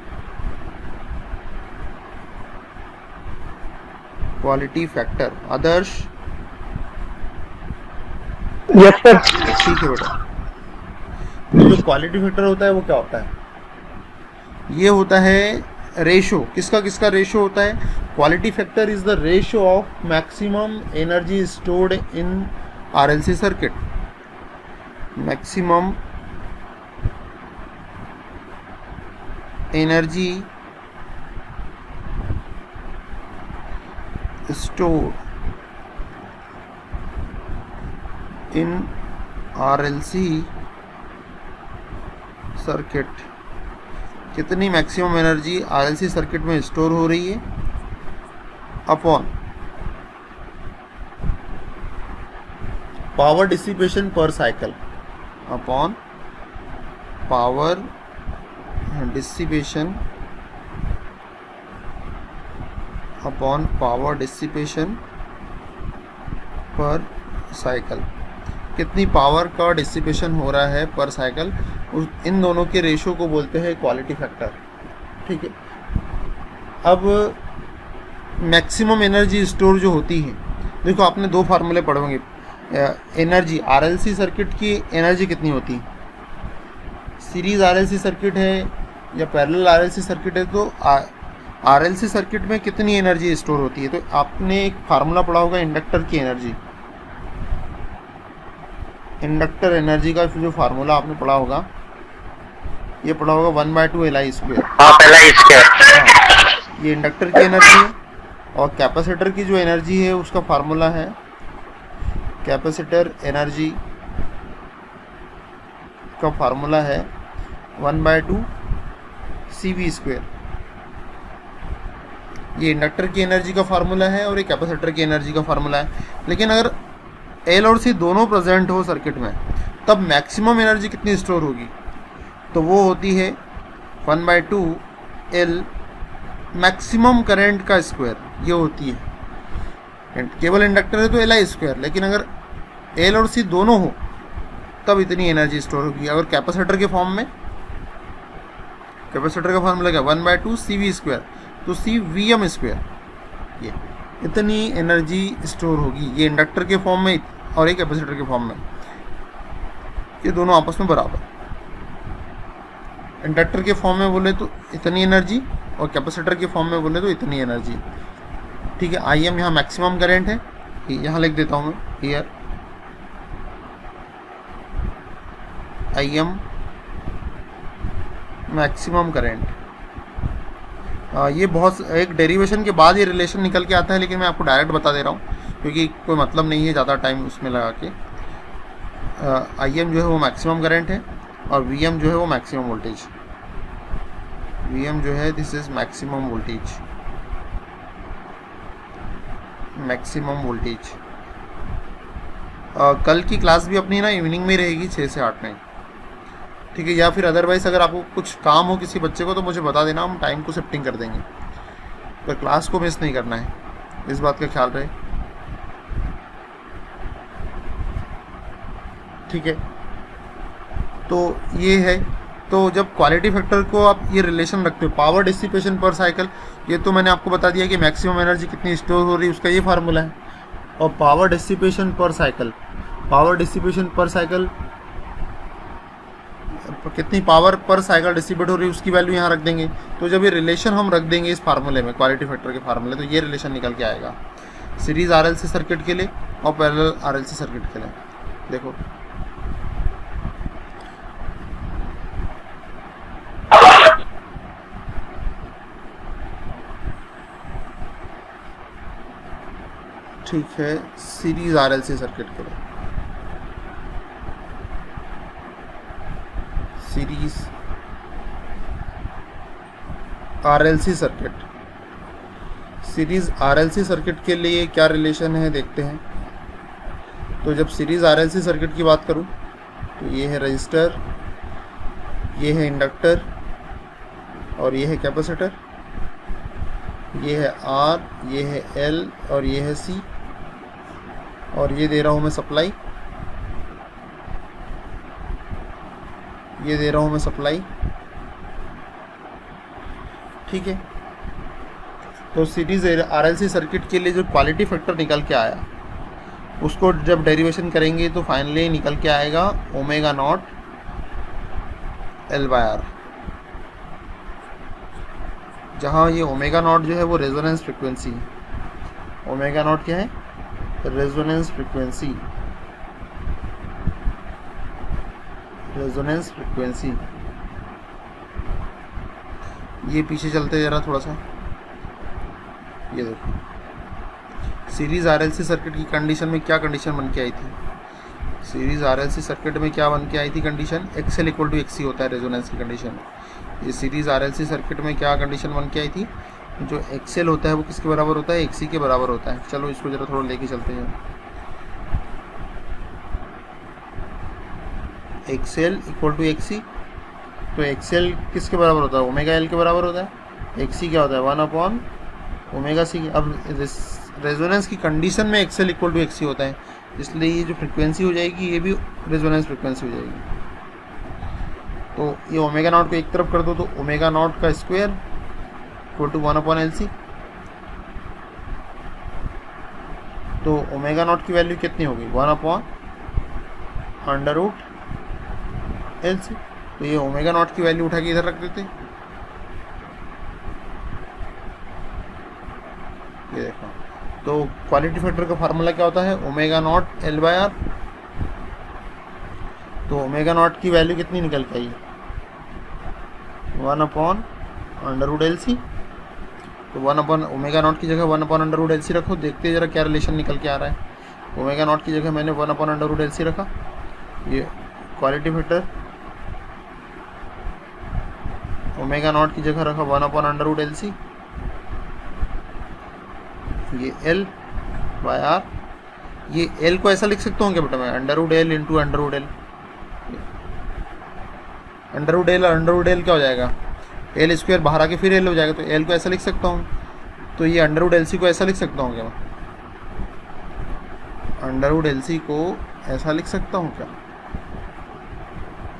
Quality factor Adarsh? Yes sir. ठीक है बेटा। तो जो क्वालिटी फैक्टर होता है वो क्या होता है? ये होता है रेशो, किसका रेशो होता है? Quality factor is the ratio of maximum energy stored in RLC circuit, maximum energy stored in RLC circuit, कितनी मैक्सिमम एनर्जी RLC सर्किट में स्टोर हो रही है, अपॉन पावर डिसिपेशन पर cycle, upon power dissipation upon power dissipation पर cycle, कितनी power का dissipation हो रहा है पर साइकिल, इन दोनों के रेशो को बोलते हैं क्वालिटी फैक्टर। ठीक है, अब मैक्सिमम एनर्जी स्टोर जो होती है, देखो आपने दो फार्मूले पढ़े होंगे। एनर्जी आरएलसी सर्किट की एनर्जी कितनी होती है, सीरीज आरएलसी सर्किट है या पैरेलल आरएलसी सर्किट है, तो आरएलसी सर्किट में कितनी एनर्जी स्टोर होती है। तो आपने एक फार्मूला पढ़ा होगा इंडक्टर की एनर्जी, इंडक्टर एनर्जी का जो फार्मूला आपने पढ़ा होगा, ये पढ़ा होगा 1/2 LI²। ये इंडक्टर की एनर्जी है, और कैपेसिटर की जो एनर्जी है उसका फार्मूला है, कैपेसिटर एनर्जी का फार्मूला है 1/2 CV²। ये इंडक्टर की एनर्जी का फार्मूला है और ये कैपेसिटर की एनर्जी का फार्मूला है। लेकिन अगर एल और सी दोनों प्रेजेंट हो सर्किट में, तब मैक्सिमम एनर्जी कितनी स्टोर होगी, तो वो होती है 1/2 L मैक्सिमम करंट का स्क्वायर, ये होती है। केवल इंडक्टर है तो LI², लेकिन अगर एल और सी दोनों हो तब इतनी एनर्जी स्टोर होगी। अगर कैपेसिटर के फॉर्म में, कैपेसिटर का फॉर्मूला क्या, 1/2 CV², तो CVm², ये इतनी एनर्जी स्टोर होगी। ये इंडक्टर के फॉर्म में और एक कैपेसिटर के फॉर्म में, ये दोनों आपस में बराबर। इंडक्टर के फॉर्म में बोले तो इतनी एनर्जी, और कैपेसिटर के फॉर्म में बोले तो इतनी एनर्जी। ठीक है, IM यहाँ मैक्सिमम करंट है, यहाँ लिख देता हूँ मैं, हियर IM मैक्सिमम करंट। ये बहुत एक डेरिवेशन के बाद ये रिलेशन निकल के आता है, लेकिन मैं आपको डायरेक्ट बता दे रहा हूँ क्योंकि कोई मतलब नहीं है ज़्यादा टाइम उसमें लगा के। IM जो है वो मैक्सिमम करंट है, और VM जो है वो मैक्सिमम वोल्टेज। VM जो है this is maximum voltage, maximum voltage. कल की क्लास भी अपनी ना इवनिंग में रहेगी 6 से 8 में, ठीक है, या फिर अदरवाइज़ अगर आपको कुछ काम हो किसी बच्चे को तो मुझे बता देना, हम टाइम को शिफ्टिंग कर देंगे, पर क्लास को मिस नहीं करना है, इस बात का ख्याल रहे। ठीक है, तो ये है। तो जब क्वालिटी फैक्टर को आप ये रिलेशन रखते हो, पावर डिसिपेशन पर साइकिल, ये तो मैंने आपको बता दिया कि मैक्सिमम एनर्जी कितनी स्टोर हो रही है उसका ये फार्मूला है। और पावर डिसिपेशन पर साइकिल, पावर डिसिपेशन पर साइकिल कितनी पावर पर साइकिल डिस्ट्रीब्यूट हो रही है उसकी वैल्यू यहाँ रख देंगे। तो जब ये रिलेशन हम रख देंगे इस फार्मूले में, क्वालिटी फैक्टर के फार्मूले, तो ये रिलेशन निकल के आएगा सीरीज आरएलसी सर्किट के लिए और पैरेलल आरएलसी सर्किट के लिए। देखो ठीक है, सीरीज आरएलसी सर्किट के लिए, series RLC circuit, series RLC circuit के लिए क्या रिलेशन है देखते हैं। तो जब सीरीज आरएलसी सर्किट की बात करूं तो ये है रजिस्टर, ये है इंडक्टर और ये है कैपेसिटर, ये है आर, ये है एल और ये है सी, और ये दे रहा हूँ मैं सप्लाई, ये दे रहा हूँ मैं सप्लाई। ठीक है, तो सीरीज आरएलसी सर्किट के लिए जो क्वालिटी फैक्टर निकल के आया उसको जब डेरिवेशन करेंगे तो फाइनली निकल के आएगा omega naught L by R, जहाँ ये ओमेगा नॉट जो है वो रेजोनेंस फ्रिक्वेंसी है। ओमेगा नॉट क्या है? Resonance frequency, resonance frequency. ये पीछे चलते जरा थोड़ा सा, ये देखो सीरीज आरएलसी सर्किट की कंडीशन में क्या कंडीशन बन के आई थी। सीरीज आरएलसी सर्किट में क्या बन के आई थी condition, X L equal to X C होता है रेजोनेंस की कंडीशन। ये सीरीज आरएलसी सर्किट में क्या कंडीशन बन के आई थी, जो एक्सएल होता है वो किसके बराबर होता है, एक्सी के बराबर होता है। चलो इसको जरा थोड़ा लेके चलते हैं। एक्सएल इक्वल टू एक्सी, तो एक्सएल किसके बराबर होता है, ओमेगा एल के बराबर होता है। एक्सी क्या होता है, 1 अपॉन ओमेगा सी। अब रेजोनेंस की कंडीशन में एक्सएल इक्वल टू एक्सी होता है, इसलिए ये जो फ्रिक्वेंसी हो जाएगी ये भी रेजोनेंस फ्रिक्वेंसी हो जाएगी। तो ये ओमेगा नॉट को एक तरफ कर दो तो ओमेगा नॉट का square equal to 1 upon L C. तो ओमेगा नॉट की वैल्यू कितनी होगी, 1 upon under root L C. तो ये ओमेगा नॉट की वैल्यू उठा के इधर रख देते। ये देखो, तो क्वालिटी फैक्टर का फार्मूला क्या होता है, omega naught L by R. तो ओमेगा नॉट की वैल्यू कितनी निकल के आई, 1 upon under root L C. तो 1 अपॉन ओमेगा नॉट की जगह 1 upon under root L C रखो, देखते हैं जरा क्या रिलेशन निकल के आ रहा है। ओमेगा नॉट की जगह मैंने 1 upon under root L C रखा। ये क्वालिटी फैक्टर ओमेगा नॉट की जगह रखा 1 upon under root L C. ये एल बाय आर, ये एल को ऐसा लिख सकता हूँ क्या बेटा मैं, under root L into under root L. Under root L और अंडर रूट एल क्या हो जाएगा, एल स्क्वायर बाहर आके फिर एल हो जाएगा, तो एल को ऐसा लिख सकता हूँ। तो ये अंडर रूट एल सी को ऐसा लिख सकता हूँ क्या मैं, अंडर रूट एल सी को ऐसा लिख सकता हूँ क्या,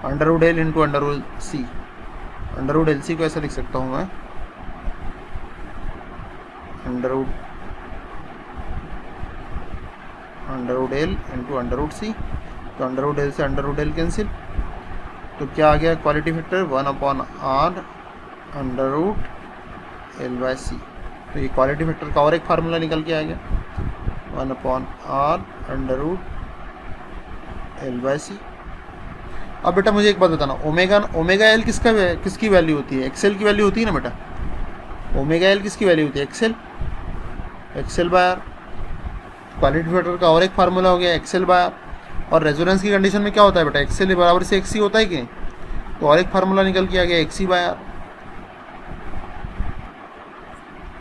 under root L into under root C. Under root L C को ऐसा लिख सकता हूँ मैं, under root L into under root C. तो अंडर रूट एल से अंडर रूट एल कैंसिल, तो क्या आ गया quality factor, 1 upon R under root L by C. तो ये क्वालिटी फैक्टर का और एक फार्मूला निकल के आ गया, 1 upon R under root L by C. अब बेटा मुझे एक बात बताना, ओमेगा एल किसकी वैल्यू होती है, एक्सएल की वैल्यू होती है ना बेटा। ओमेगा एल किसकी वैल्यू होती है, X L by R. Quality factor का और एक फार्मूला हो गया एक्सएल बाय आर। और रेजोनेंस की कंडीशन में क्या होता है बेटा, एक्सएल बराबर से एक्सी होता है कि, तो और एक फार्मूला निकल के आ गया एक्सी बाय आर।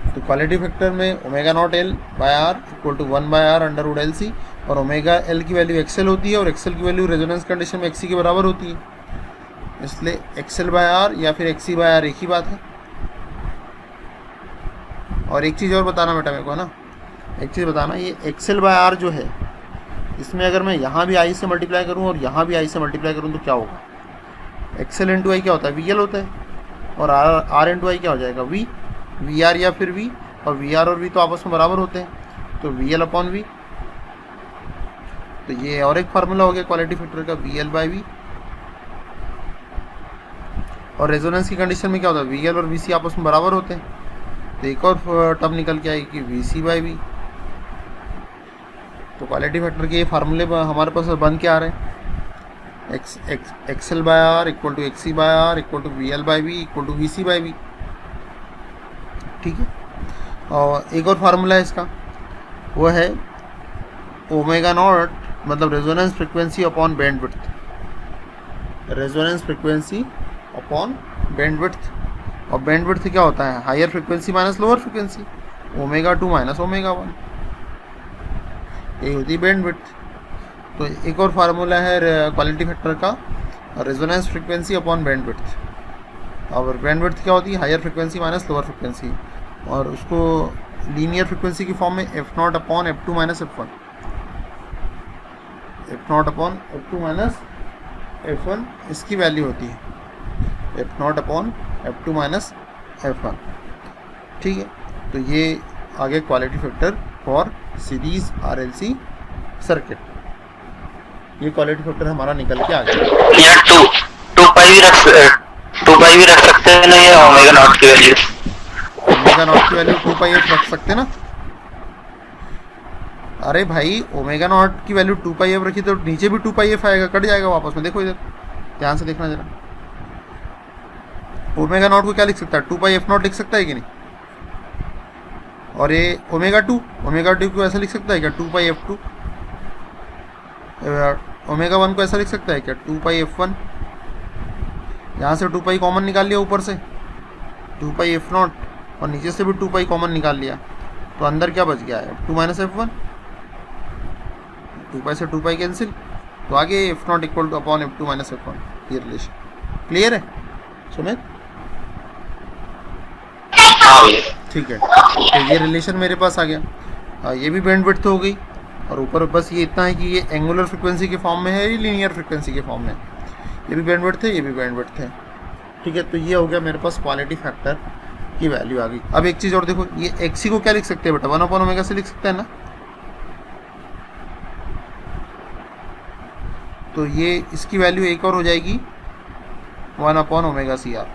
तो क्वालिटी फैक्टर में omega naught L by R equal to 1 by R under root L C, और ओमेगा एल की वैल्यू एक्सएल होती है और एक्सएल की वैल्यू रेजोनेंस कंडीशन में एक्सी के बराबर होती है। इसलिए XL/R या फिर XC/R एक ही बात है। और एक चीज़ और बताना बेटा मेरे को, है ना, एक चीज़ बताना, ये XL/R जो है इसमें अगर मैं यहाँ भी I से मल्टीप्लाई करूँ और यहाँ भी I से मल्टीप्लाई करूँ तो क्या होगा? XL इंटू I क्या होता है? VL होता है। और R इंटू I क्या हो जाएगा? VR या फिर V, और VR और V तो आपस में बराबर होते हैं, तो VL/V। तो ये और एक फार्मूला हो गया क्वालिटी फैक्टर का, VL/V। और रेजोनेंस की कंडीशन में क्या होता है? VL और VC आपस में बराबर होते हैं, तो एक और टर्म निकल के आएगी VC/V। तो क्वालिटी फैक्टर के ये फार्मूले हमारे पास बन के आ रहे हैं, XL/R equal to XC/R equal to VL/V equal to VC/V। ठीक है। और एक और फार्मूला है इसका, वो है ओमेगा नॉट, मतलब resonance frequency upon bandwidth, resonance frequency upon bandwidth. और बैंडविड्थ क्या होता है? Higher frequency minus lower frequency, ω2 minus ω1, यही होती है बैंडविड्थ। तो एक और फार्मूला है क्वालिटी फैक्टर का, रेजोनेंस फ्रिक्वेंसी अपॉन बैंडविड्थ। और बैंडविड्थ क्या होती है? Higher frequency minus lower frequency, और उसको लीनियर फ्रिक्वेंसी की फॉर्म में F0 upon F2 minus F1, F0 upon F2 minus F1 इसकी वैल्यू होती है, F0 upon F2 minus F1। ठीक है। तो ये आगे quality factor for series RLC circuit, ये क्वालिटी फैक्टर हमारा निकल के आ गया। यार 2 पाई भी रख सकते हैं ना, ये ओमेगा नॉट की वैल्यू, ओमेगा नॉट की वैल्यू 2πf रख सकते हैं ना। अरे भाई ओमेगा नॉट की वैल्यू 2πf रखी तो नीचे भी 2πf आएगा, कट जाएगा वापस में। देखो इधर ध्यान से देखना जरा, ओमेगा नॉट को क्या लिख सकता है? 2πf0 लिख सकता है कि नहीं? और ये ओमेगा 2 को ऐसा लिख सकता है क्या? 2πf2। ओमेगा 1 को ऐसा लिख सकता है क्या? 2πf1। यहाँ से 2π कॉमन निकाल लिया, ऊपर से 2πf0, और नीचे से भी 2π कॉमन निकाल लिया, तो अंदर क्या बच गया है? F2 minus F1। 2π से 2π कैंसिल, तो आगे F0 equal two upon F2 minus F1, ये रिलेशन क्लियर है सुमित? ठीक है। तो ये रिलेशन मेरे पास आ गया। ये भी बैंडविड्थ हो गई, और ऊपर बस ये इतना है कि ये एंगुलर फ्रिक्वेंसी के फॉर्म में है, ये लीनियर फ्रिक्वेंसी के फॉर्म में है। ये भी बैंडविड्थ है, ये भी बैंडविड्थ है। ठीक है। तो ये हो गया मेरे पास क्वालिटी फैक्टर की वैल्यू आ गई। अब एक चीज़ और देखो, ये XC को क्या लिख सकते हैं बेटा? 1/ω से लिख सकते हैं ना। तो ये इसकी वैल्यू एक और हो जाएगी 1/ωCR।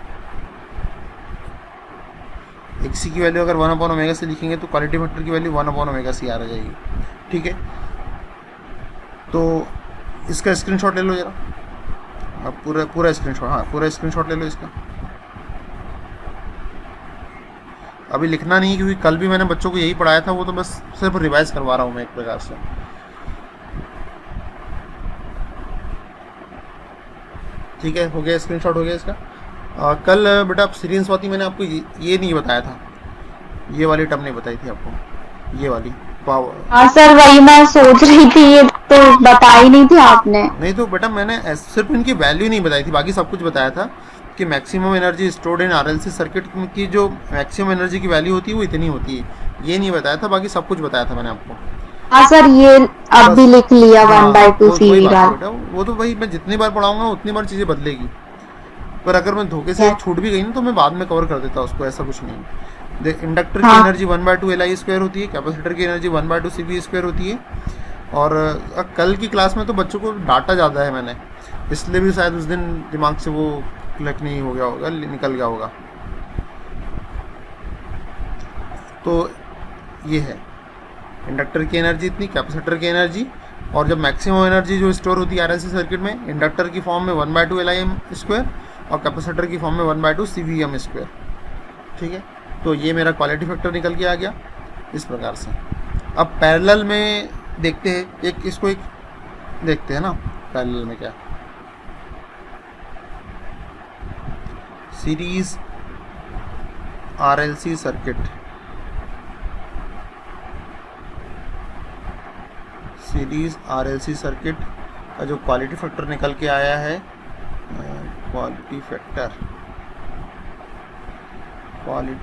XC की वैल्यू अगर 1/ω से लिखेंगे तो क्वालिटी फैक्टर की वैल्यू 1/ωCR आ जाएगी। ठीक है। तो इसका स्क्रीनशॉट ले लो जरा, अब पूरा स्क्रीनशॉट, हाँ पूरा स्क्रीनशॉट ले लो इसका। अभी लिखना नहीं, क्योंकि कल भी मैंने बच्चों को यही पढ़ाया था, वो तो बस सिर्फ रिवाइज करवा रहा हूँ मैं एक प्रकार से। ठीक है, हो गया, स्क्रीनशॉट हो गया इसका। कल बेटा आप सीरीन स्वाति मैंने आपको ये नहीं बताया था, ये वाली टर्म नहीं बताई थी आपको, ये वाली पावर। हाँ सर, वही मैं सोच रही थी, ये तो बताई नहीं थी आपने। नहीं तो बेटा मैंने सिर्फ इनकी वैल्यू नहीं बताई थी, बाकी सब कुछ बताया था कि maximum energy stored in RLC circuit की जो मैक्सिमम एनर्जी की वैल्यू होती है वो इतनी होती है, ये नहीं बताया था, बाकी सब कुछ बताया था मैंने आपको। हाँ सर, ये अब भी लिख लिया 1/2 CV का। वो तो भाई मैं जितनी बार पढ़ाऊंगा उतनी बार चीज़ें बदलेगी, पर अगर मैं धोखे से छूट भी गई ना तो मैं बाद में कवर कर देता उसको, ऐसा कुछ नहीं। देख, इंडक्टर की एनर्जी 1/2 LI² होती है, कैपेसिटर की एनर्जी 1/2 CV² होती है। और कल की क्लास में तो बच्चों को डाटा ज़्यादा है मैंने, इसलिए भी शायद उस दिन दिमाग से वो क्लिक नहीं हो गया होगा, निकल गया होगा। तो ये है इंडक्टर की एनर्जी इतनी, कैपेसिटर की एनर्जी, और जब मैक्सिमम एनर्जी जो स्टोर होती है RLC सर्किट में, इंडक्टर की फॉर्म में 1/2 LIm² और कैपेसिटर की फॉर्म में 1/2 CVm²। ठीक है। तो ये मेरा क्वालिटी फैक्टर निकल के आ गया इस प्रकार से। अब पैरेलल में देखते हैं, इसको एक देखते हैं ना पैरेलल में क्या, series RLC circuit, series RLC circuit का जो क्वालिटी फैक्टर निकल के आया है क्वालिटी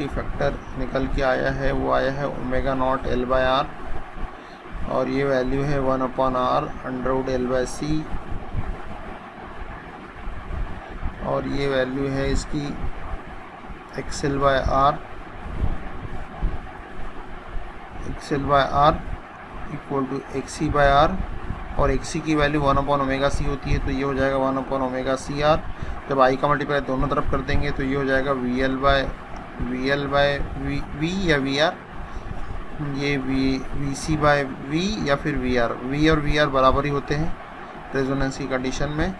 फैक्टर निकल के आया है, वो आया है omega naught L by R, और ये वैल्यू है 1/r √L/c, और ये वैल्यू है इसकी XL by R equal to XC by R, और XC की वैल्यू 1/ωc होती है, तो ये हो जाएगा 1/ωcr। जब I का मल्टीप्लाई दोनों तरफ कर देंगे तो ये हो जाएगा VL बाय V या VR, ये VC बाय V या फिर VR। V और VR बराबर ही होते हैं रेजोनेंस की कंडीशन में।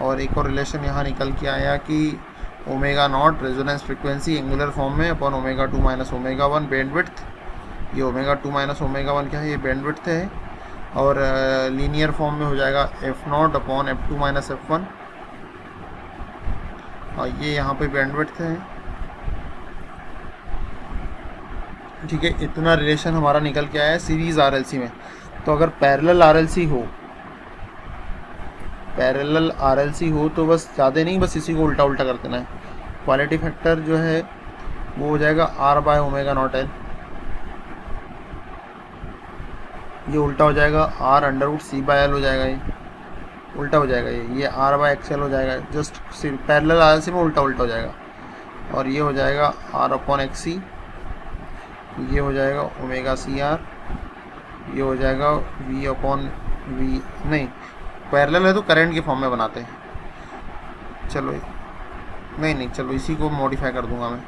और एक और रिलेशन यहाँ निकल के आया कि omega naught resonance frequency angular form में अपॉन ω2 - ω1 बैंडविड्थ, ये ω2 - ω1 क्या है, ये बैंडविड्थ है, और लीनियर फॉर्म में हो जाएगा f0 अपॉन f2 - f1, और ये यहाँ पे बैंडविड्थ है। ठीक है, इतना रिलेशन हमारा निकल के आया है सीरीज़ RLC में। तो अगर पैरेलल RLC हो तो बस ज़्यादा नहीं, बस इसी को उल्टा कर देना है। क्वालिटी फैक्टर जो है वो हो जाएगा R/ω0L, ये उल्टा हो जाएगा R √C/L हो जाएगा, ये उल्टा हो जाएगा, ये R/XL हो जाएगा, जस्ट पैरेलल RLC में उल्टा हो जाएगा। और ये हो जाएगा R/XC, ये हो जाएगा ωcr, ये हो जाएगा V/V, नहीं पैरेलल है तो करंट के फॉर्म में बनाते हैं, चलो नहीं चलो इसी को मॉडिफाई कर दूंगा मैं।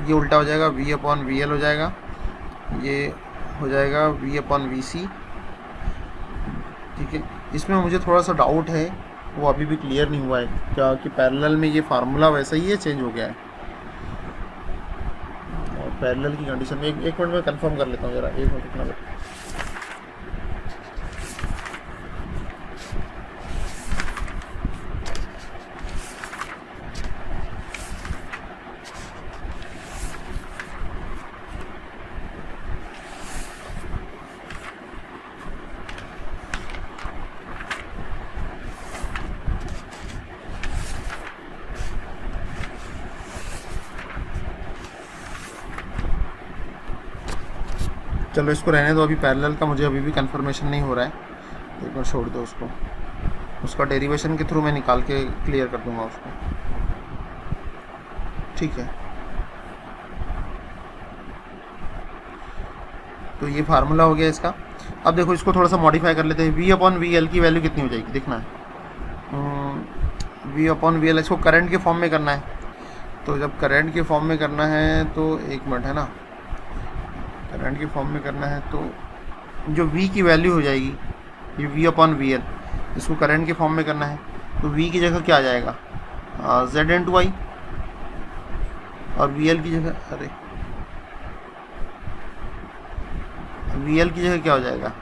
ये उल्टा हो जाएगा V/VL हो जाएगा, ये हो जाएगा V/VC। ठीक है, इसमें मुझे थोड़ा सा डाउट है, वो अभी भी क्लियर नहीं हुआ है क्या कि पैरेलल में ये फार्मूला वैसा ही है, चेंज हो गया है। और पैरेलल की कंडीशन में एक मिनट में कंफर्म कर लेता हूँ ज़रा, एक मिनट कितना बेटा। चलो इसको रहने दो, अभी पैरेलल का मुझे अभी भी कंफर्मेशन नहीं हो रहा है, एक बार छोड़ दो उसको, उसका डेरिवेशन के थ्रू मैं निकाल के क्लियर कर दूंगा उसको। ठीक है, तो ये फार्मूला हो गया इसका। अब देखो इसको थोड़ा सा मॉडिफाई कर लेते हैं। V/VL की वैल्यू कितनी हो जाएगी देखना है। V/VL इसको करंट के फॉर्म में करना है, तो जब करंट के फॉर्म में करना है तो एक मिनट है ना, करंट के फॉर्म में करना है तो जो V की वैल्यू हो जाएगी, ये V/VL, इसको करंट के फॉर्म में करना है तो V की जगह क्या आ जाएगा, Z/I, और VL की जगह, अरे VL की जगह क्या हो जाएगा,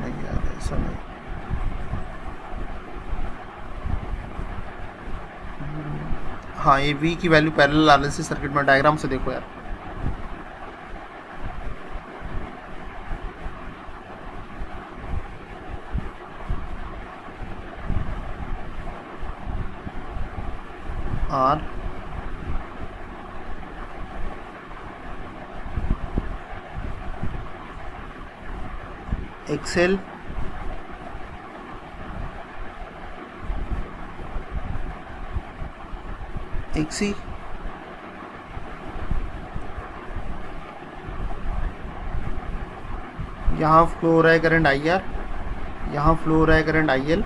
नहीं यार ऐसा नहीं, हाँ ये V की वैल्यू पैरेलल RLC सर्किट में डायग्राम से देखो यार, R XL XC, यहाँ फ्लो हो रहा है करंट IR, यहाँ फ्लो हो रहा है करंट IL,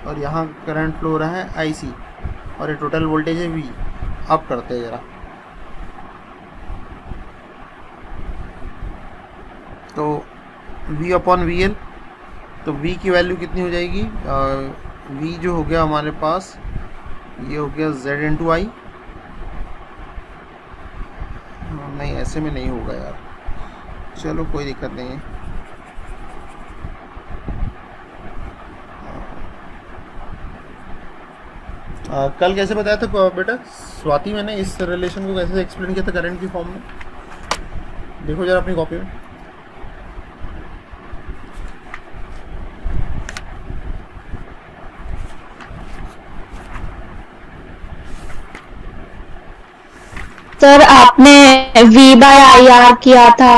और यहाँ करंट फ्लो हो रहा है IC, और ये टोटल वोल्टेज है V। अब करते हैं ज़रा, तो V/VL, तो V की वैल्यू कितनी हो जाएगी, V जो हो गया हमारे पास, ये हो गया Z/I, नहीं ऐसे में नहीं होगा यार, चलो कोई दिक्कत नहीं है। कल कैसे बताया था बेटा स्वाति, मैंने इस रिलेशन को कैसे एक्सप्लेन किया था करंट की फॉर्म में, देखो जरा अपनी कॉपी में। सर आपने V/IR किया था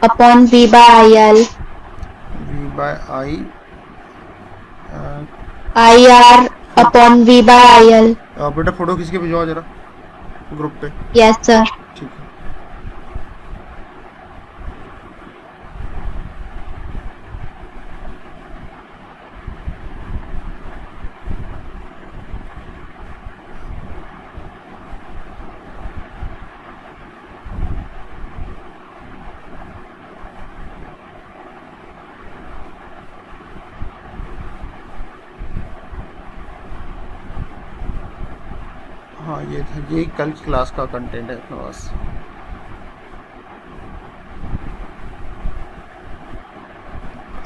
upon V/IL। V/I IR upon V/IL। बेटा फोटो खींच के भिजवाओ जरा ग्रुप पे। Yes sir. ठीक है। हाँ ये था, ये कल की क्लास का कंटेंट है अपने पास।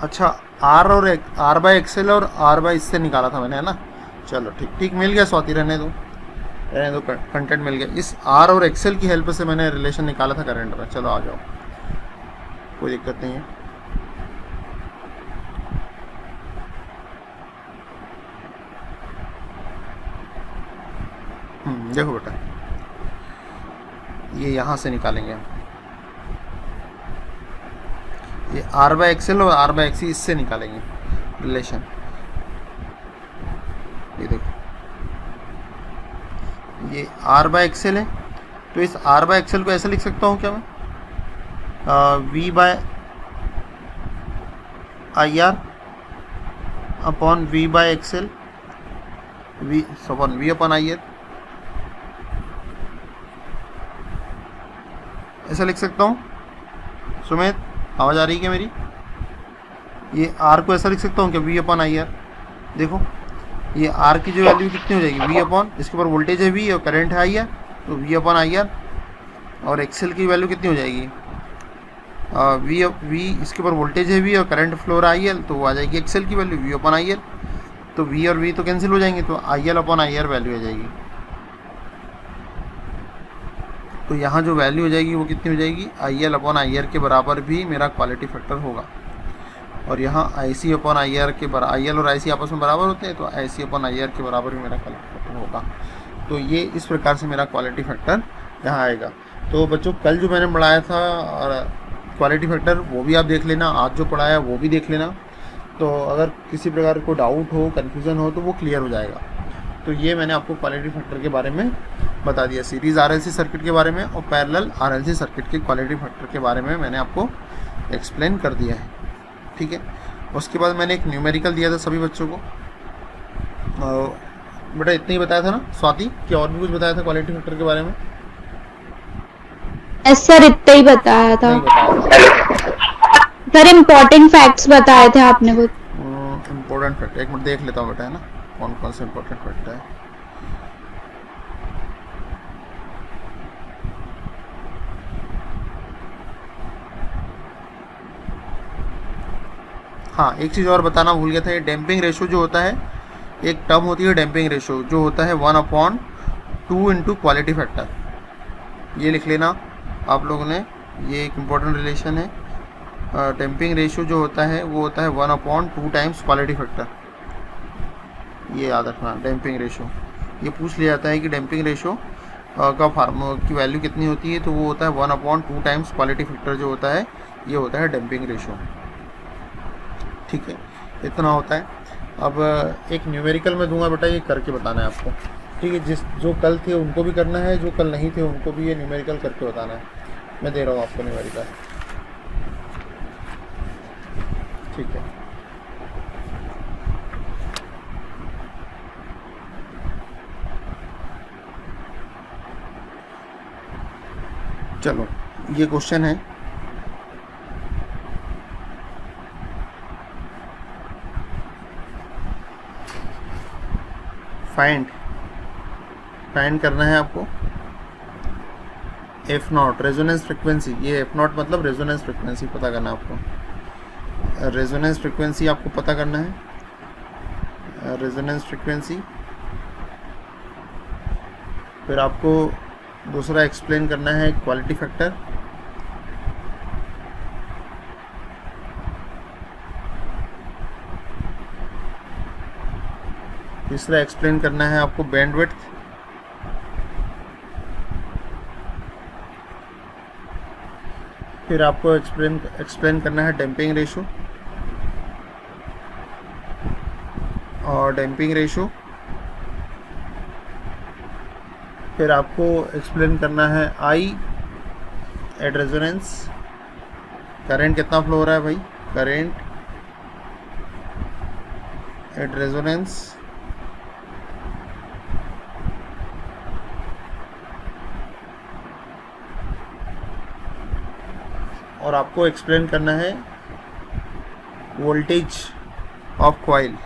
अच्छा R/XL और R इससे निकाला था मैंने, है ना। चलो ठीक ठीक मिल गया स्वाति, रहने दो कंटेंट मिल गया। इस R और XL की हेल्प से मैंने रिलेशन निकाला था करंट में। चलो आ जाओ, कोई दिक्कत नहीं है। देखो बेटा, ये यहाँ से निकालेंगे हम। ये R/XL और R/XC इससे निकालेंगे रिलेशन। ये देखो, ये R/XL है, तो इस R/XL को ऐसे लिख सकता हूँ क्या मैं, V/IR upon V/XL, V upon IR, ऐसा लिख सकता हूँ। सुमित आवाज़ आ रही है क्या मेरी? ये R को ऐसा लिख सकता हूँ क्या, V अपॉन IR। देखो ये R की जो वैल्यू कितनी हो जाएगी, V अपॉन, इसके ऊपर वोल्टेज है V और करंट है IR, तो V अपॉन IR। और XL की वैल्यू कितनी हो जाएगी, V इसके ऊपर वोल्टेज है V और करंट फ्लो रहा IL, तो वो आ जाएगी XL की वैल्यू V अपॉन IL। तो V और V तो कैंसिल हो जाएंगे, तो IL अपॉन IR वैल्यू आ जाएगी। तो यहाँ जो वैल्यू हो जाएगी वो कितनी हो जाएगी, IL अपॉन IR के बराबर भी मेरा क्वालिटी फैक्टर होगा। और यहाँ IC अपॉन IR के बराबर, IL और IC आपस में बराबर होते हैं, तो IC अपॉन IR के बराबर भी मेरा क्वालिटी फैक्टर होगा। तो ये इस प्रकार से मेरा क्वालिटी फैक्टर यहाँ आएगा। तो बच्चों कल जो मैंने पढ़ाया था और क्वालिटी फैक्टर, वो भी आप देख लेना, आज जो पढ़ाया वो भी देख लेना। तो अगर किसी प्रकार को डाउट हो, कन्फ्यूज़न हो, तो वो क्लियर हो जाएगा। तो ये मैंने आपको क्वालिटी फैक्टर के बारे में बता दिया, सीरीज़ RLC सर्किट के बारे में और पैरेलल RLC सर्किट के क्वालिटी फैक्टर के बारे में मैंने आपको एक्सप्लेन कर दिया है। ठीक है, उसके बाद मैंने एक न्यूमेरिकल दिया था सभी बच्चों को। बेटा इतना ही बताया था ना स्वाति, कि और भी कुछ बताया था क्वालिटी फैक्टर के बारे में? यस सर, इतना ही बताया था। नहीं बताया सर इम्पोर्टेंट फैक्ट्स बताए थे आपने कुछ। इम्पोर्टेंट फैक्टर, एक मिनट देख लेता हूँ बेटा, है ना, कौन कौन से इम्पोर्टेंट फैक्टर है। हाँ एक चीज़ और बताना भूल गया था, ये डैम्पिंग रेशो जो होता है, एक टर्म होती है डैम्पिंग रेशो, जो होता है 1/2 इंटू क्वालिटी फैक्टर। ये लिख लेना आप लोगों ने, ये एक इम्पॉर्टेंट रिलेशन है। डैम्पिंग रेशो जो होता है वो होता है 1/2 टाइम्स क्वालिटी फैक्टर। ये याद रखना, डैम्पिंग रेशो। ये पूछ लिया जाता है कि डैम्पिंग रेशो का की वैल्यू कितनी होती है, तो वो होता है 1/2 टाइम्स क्वालिटी फैक्टर जो होता है, ये होता है डैम्पिंग रेशो। ठीक है, इतना होता है। अब एक न्यूमेरिकल में दूंगा बेटा, ये करके बताना है आपको। ठीक है, जो कल थे उनको भी करना है, जो कल नहीं थे उनको भी ये न्यूमेरिकल करके बताना है। मैं दे रहा हूँ आपको न्यूमेरिकल। ठीक है, चलो ये क्वेश्चन है। फाइंड करना है आपको F0 रेजोनेंस फ्रिक्वेंसी। ये F0 मतलब रेजोनेंस फ्रिक्वेंसी पता करना है आपको। रेजोनेंस फ्रिक्वेंसी आपको पता करना है, रेजोनेंस फ्रिक्वेंसी। फिर आपको दूसरा एक्सप्लेन करना है क्वालिटी फैक्टर। तीसरा एक्सप्लेन करना है आपको बैंडविड्थ। फिर आपको एक्सप्लेन करना है डैम्पिंग रेशो और डैम्पिंग रेशो। फिर आपको एक्सप्लेन करना है आई एट रेजोनेंस, करंट कितना फ्लो हो रहा है भाई, करंट एट रेजोनेंस। और आपको एक्सप्लेन करना है voltage of coil.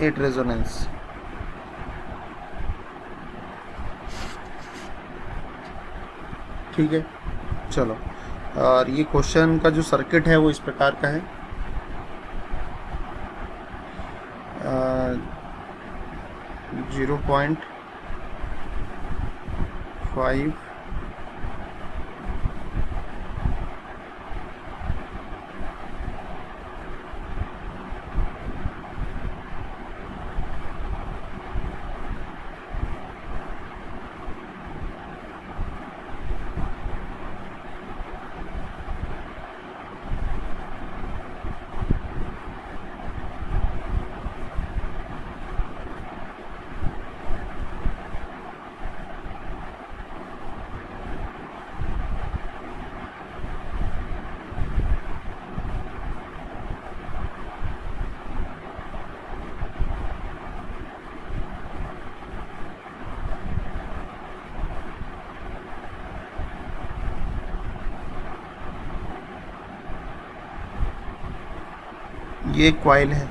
At resonance. ठीक है, चलो। और ये क्वेश्चन का जो सर्किट है वो इस प्रकार का है। 0.5 ये कॉइल है।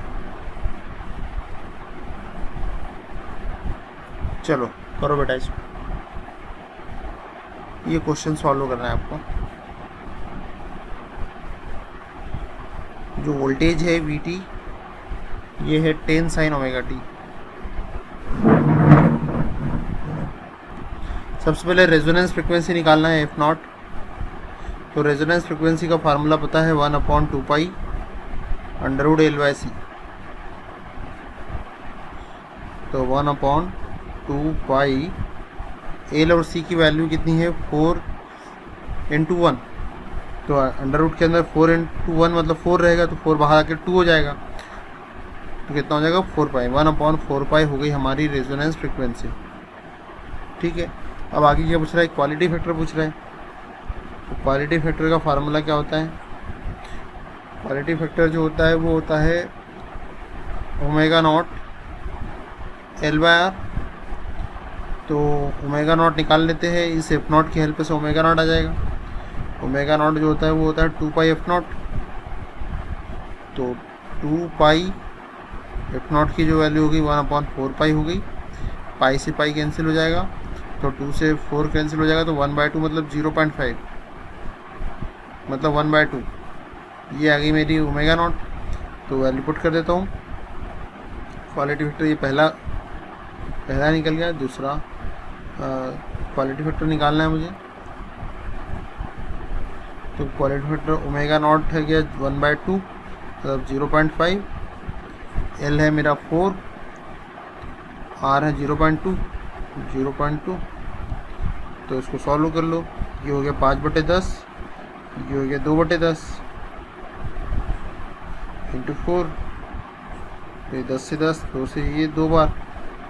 चलो करो बेटा इसको, ये क्वेश्चन सॉल्व करना है आपको। जो वोल्टेज है VT, ये है 10 sin ओमेगा t। सबसे पहले रेजोनेंस फ्रिक्वेंसी निकालना है F0। तो रेजोनेंस फ्रिक्वेंसी का फार्मूला पता है 1/2 अंडरवुड L/C। तो 1/2 L और C की वैल्यू कितनी है 4 × 1। तो अंडरवुड के अंदर 4 × 1 मतलब 4 रहेगा, तो 4 बाहर आके 2 हो जाएगा, तो कितना हो जाएगा 4π। 1/4π हो गई हमारी रेजोनेंस फ्रिक्वेंसी। ठीक है, अब आगे क्या पूछ रहा है, क्वालिटी फैक्टर पूछ रहा है। तो क्वालिटी फैक्टर का फार्मूला क्या होता है, क्वालिटी फैक्टर जो होता है वो होता है ω0 L/R। तो ω0 निकाल लेते हैं, इस F0 की हेल्प से ω0 आ जाएगा। ω0 जो होता है वो होता है 2π/F0। तो 2π/F0 की जो वैल्यू होगी 1/4π हो गई, पाई से पाई कैंसिल हो जाएगा, तो 2 से 4 कैंसिल हो जाएगा, तो 1/2 मतलब 0.5 मतलब 1/2। ये आ गई मेरी ω0। तो वैल्यू पुट कर देता हूँ। क्वालिटी फैक्टर ये पहला निकल गया। दूसरा क्वालिटी फैक्टर निकालना है मुझे। तो क्वालिटी फैक्टर ω0 है गया 1/2 मतलब 0.5, L है मेरा 4, R है 0.2। तो इसको सॉल्व कर लो। ये हो गया 5/10, ये हो गया 2/10 × 4, ये 10 से 10, 2 से ये 2 बार।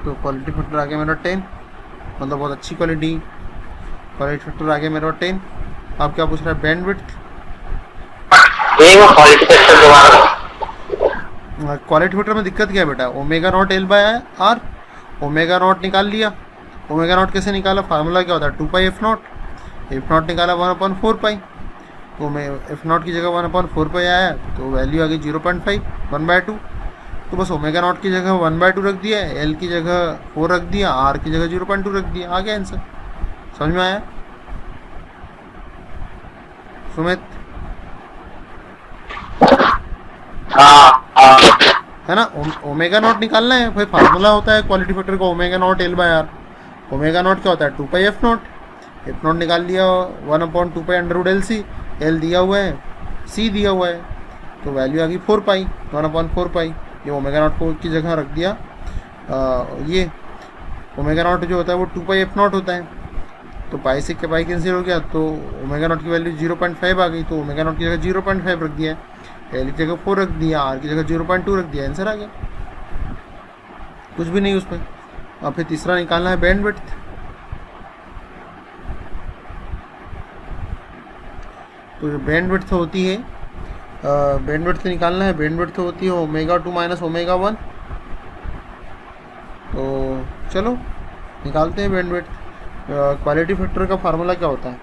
तो क्वालिटी फैक्टर आ गया मेरा 10, मतलब बहुत अच्छी क्वालिटी फैक्टर आ गया मेरा 10। अब क्या पूछ रहा है, बैंडविड्थ। क्वालिटी फैक्टर में दिक्कत क्या है बेटा, ω0 L/R। ω0 निकाल लिया। ω0 कैसे निकाला, फार्मूला क्या होता है 2π/F0। F0 निकाला 1/4π। तो मैं F0 की जगह 1/4π आया, तो वैल्यू आ गई 0.5 1/2। तो बस ω0 की जगह 1/2 रख दिया, L की जगह 4 रख दिया, R की जगह 0.2 रख दिया, आ गया आंसर। समझ में आया सुमित? है ना, ω0 निकालना है भाई। फार्मूला होता है क्वालिटी फैक्टर का ω0 L/R। ω0 क्या होता है 2π/F0। F0 निकाल लिया 1/2π अंडरवुड LC। L दिया हुआ है, C दिया हुआ है, तो वैल्यू आ गई 4π 1/4π। ये ओमेगा नॉट को की जगह रख दिया ये ओमेगा नॉट जो होता है वो 2 पाई एफ नॉट होता है, तो पाई से के पाई कैंसिल हो गया, तो ओमेगा नॉट की वैल्यू 0.5 आ गई, तो ओमेगा नॉट की जगह 0.5 रख दिया, एल की जगह 4 रख दिया, आर की जगह 0.2 रख दिया, आंसर आ गया, कुछ भी नहीं उसमें। अब फिर तीसरा निकालना है बैंडविड्थ। तो जो बैंडविड्थ होती है बैंडविड्थ निकालना है, बैंडविड्थ होती है ओमेगा 2 माइनस ओमेगा 1। तो चलो निकालते हैं बैंडविड्थ। क्वालिटी फैक्टर का फार्मूला क्या होता है,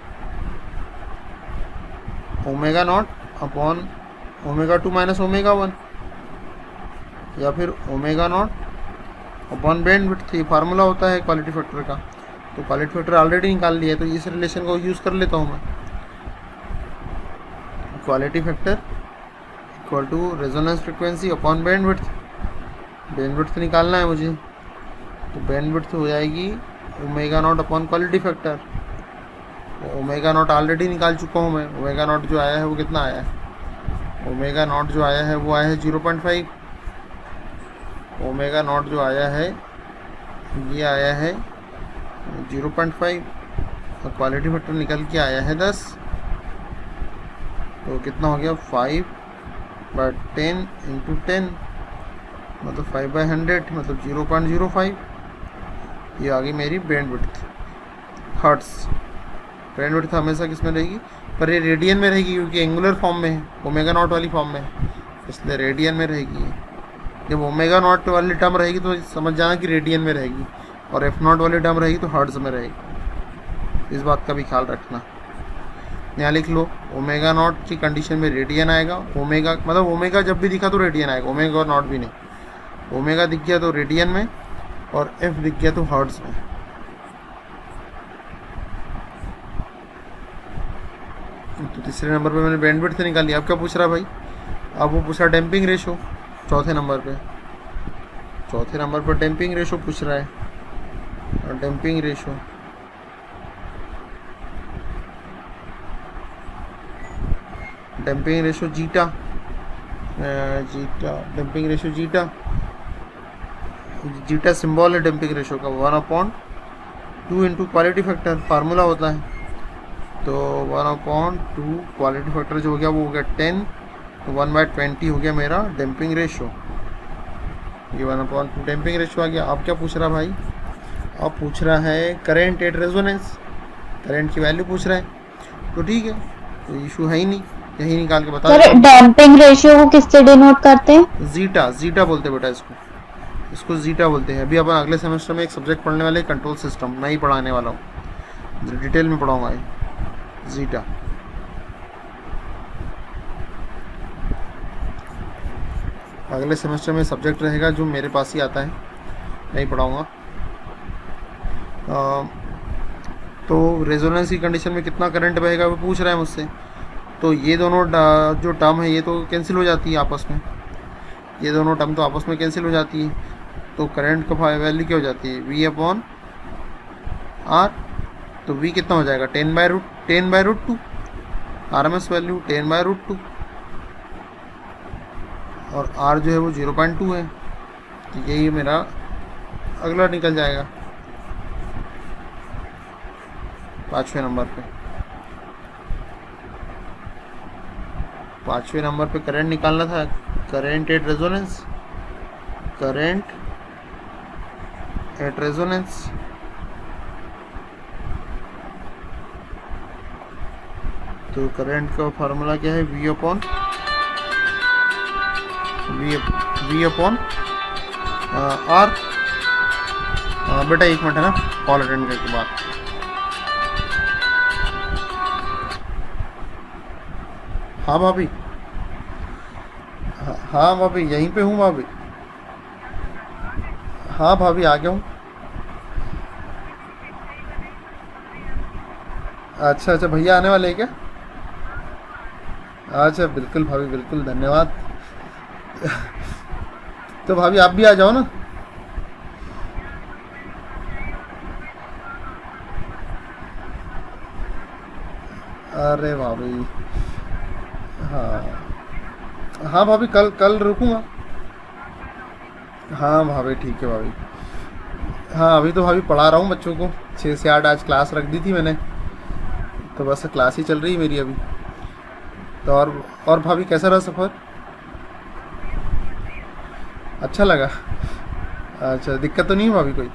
omega naught upon omega 2 minus omega 1, या फिर ओमेगा नॉट अपॉन बैंडविड्थ, ये फार्मूला होता है क्वालिटी फैक्टर का। तो क्वालिटी फैक्टर ऑलरेडी निकाल लिया है, तो इस रिलेशन को यूज़ कर लेता हूँ मैं। Quality factor equal to resonance frequency upon bandwidth, bandwidth निकालना है मुझे, तो बैंडविड्थ हो जाएगी omega naught upon quality factor. Omega naught already निकाल चुका हूँ मैं, ओमेगा नॉट जो आया है वो कितना आया है, ओमेगा नॉट जो आया है वो आया है 0.5, ओमेगा नॉट जो आया है ये आया है 0.5, और क्वालिटी फैक्टर निकल के आया है 10, तो कितना हो गया 5/10 इंटू 10 मतलब 5/100 मतलब 0.05, ये आ गई मेरी बैंडविड्थ हर्ट्स। बैंडविड्थ हमेशा किस में रहेगी, पर ये रेडियन में रहेगी क्योंकि एंगुलर फॉर्म में है, ओमेगा नॉट वाली फॉर्म में है, इसलिए रेडियन में रहेगी। जब ओमेगा नॉट वाली टर्म रहेगी तो समझ जाना कि रेडियन में रहेगी, और एफ नॉट वाली टर्म रहेगी तो हर्ट्ज में रहेगी, इस बात का भी ख्याल रखना। यहाँ लिख लो ओमेगा नॉट की कंडीशन में रेडियन आएगा, ओमेगा मतलब ओमेगा जब भी दिखा तो रेडियन आएगा, ओमेगा और नॉट भी नहीं, ओमेगा दिख गया तो रेडियन में और एफ दिख गया तो हर्ट्ज में। तो तीसरे नंबर पे मैंने बैंडविड्थ से निकाल लिया। अब क्या पूछ रहा भाई, अब वो पूछ रहा डैम्पिंग रेशो चौथे नंबर पे, चौथे नंबर पर डैम्पिंग रेशो पूछ रहा है, और damping ratio damping ratio zeta damping ratio zeta symbol है डैम्पिंग रेशो का, 1/2 इंटू क्वालिटी फैक्टर फार्मूला होता है, तो 1/2 क्वालिटी फैक्टर जो हो गया वो हो गया 10, तो 1/20 हो गया मेरा डैम्पिंग रेशो, ये 1/2 डैम्पिंग रेशो आ गया। अब क्या पूछ रहा भाई, अब पूछ रहा है करेंट एट रेजोनेंस, करेंट की वैल्यू पूछ रहा है, तो ठीक है, तो इशू है ही नहीं, यही निकाल के बता सर डैम्पिंग रेशियो को किससे डिनोट करते हैं, जीटा बोलते हैं बेटा, इसको जीटा बोलते हैं। अभी अपन अगले सेमेस्टर में एक सब्जेक्ट पढ़ने वाले कंट्रोल सिस्टम, मैं ही पढ़ाने वाला हूँ, डिटेल में पढ़ाऊंगा ये जीटा। अगले सेमेस्टर में सब्जेक्ट रहेगा जो मेरे पास ही आता है, मैं ही पढ़ाऊँगा। तो रेजोनेंस की कंडीशन में कितना करंट बहेगा वो पूछ रहा है मुझसे, तो ये दोनों जो टर्म है ये तो कैंसिल हो जाती है आपस में, ये दोनों टर्म तो आपस में कैंसिल हो जाती है, तो करंट का वैल्यू क्या हो जाती है V/R, तो V कितना हो जाएगा 10/√2, RMS वैल्यू 10/√2, और R जो है वो 0.2 है, तो यही मेरा अगला निकल जाएगा पाँचवें नंबर पे करंट निकालना था, करंट एट रेजोनेंस, तो करंट का फार्मूला क्या है, V अपॉन R। बेटा एक मिनट है ना, कॉल अटेंड करके बात। हाँ भाभी, हाँ भाभी यहीं पे हूँ भाभी, हाँ भाभी आ गया हूँ। अच्छा भैया आने वाले हैं क्या, अच्छा बिल्कुल भाभी बिल्कुल, धन्यवाद। तो भाभी आप भी आ जाओ ना, अरे भाभी हाँ भाभी कल रुकूंगा, हाँ भाभी ठीक है भाभी। हाँ अभी तो भाभी पढ़ा रहा हूँ बच्चों को, 6 से 8 आज क्लास रख दी थी मैंने, तो बस क्लास ही चल रही है मेरी अभी। तो और भाभी कैसा रहा सफ़र? अच्छा लगा? अच्छा दिक्कत तो नहीं है भाभी कोई?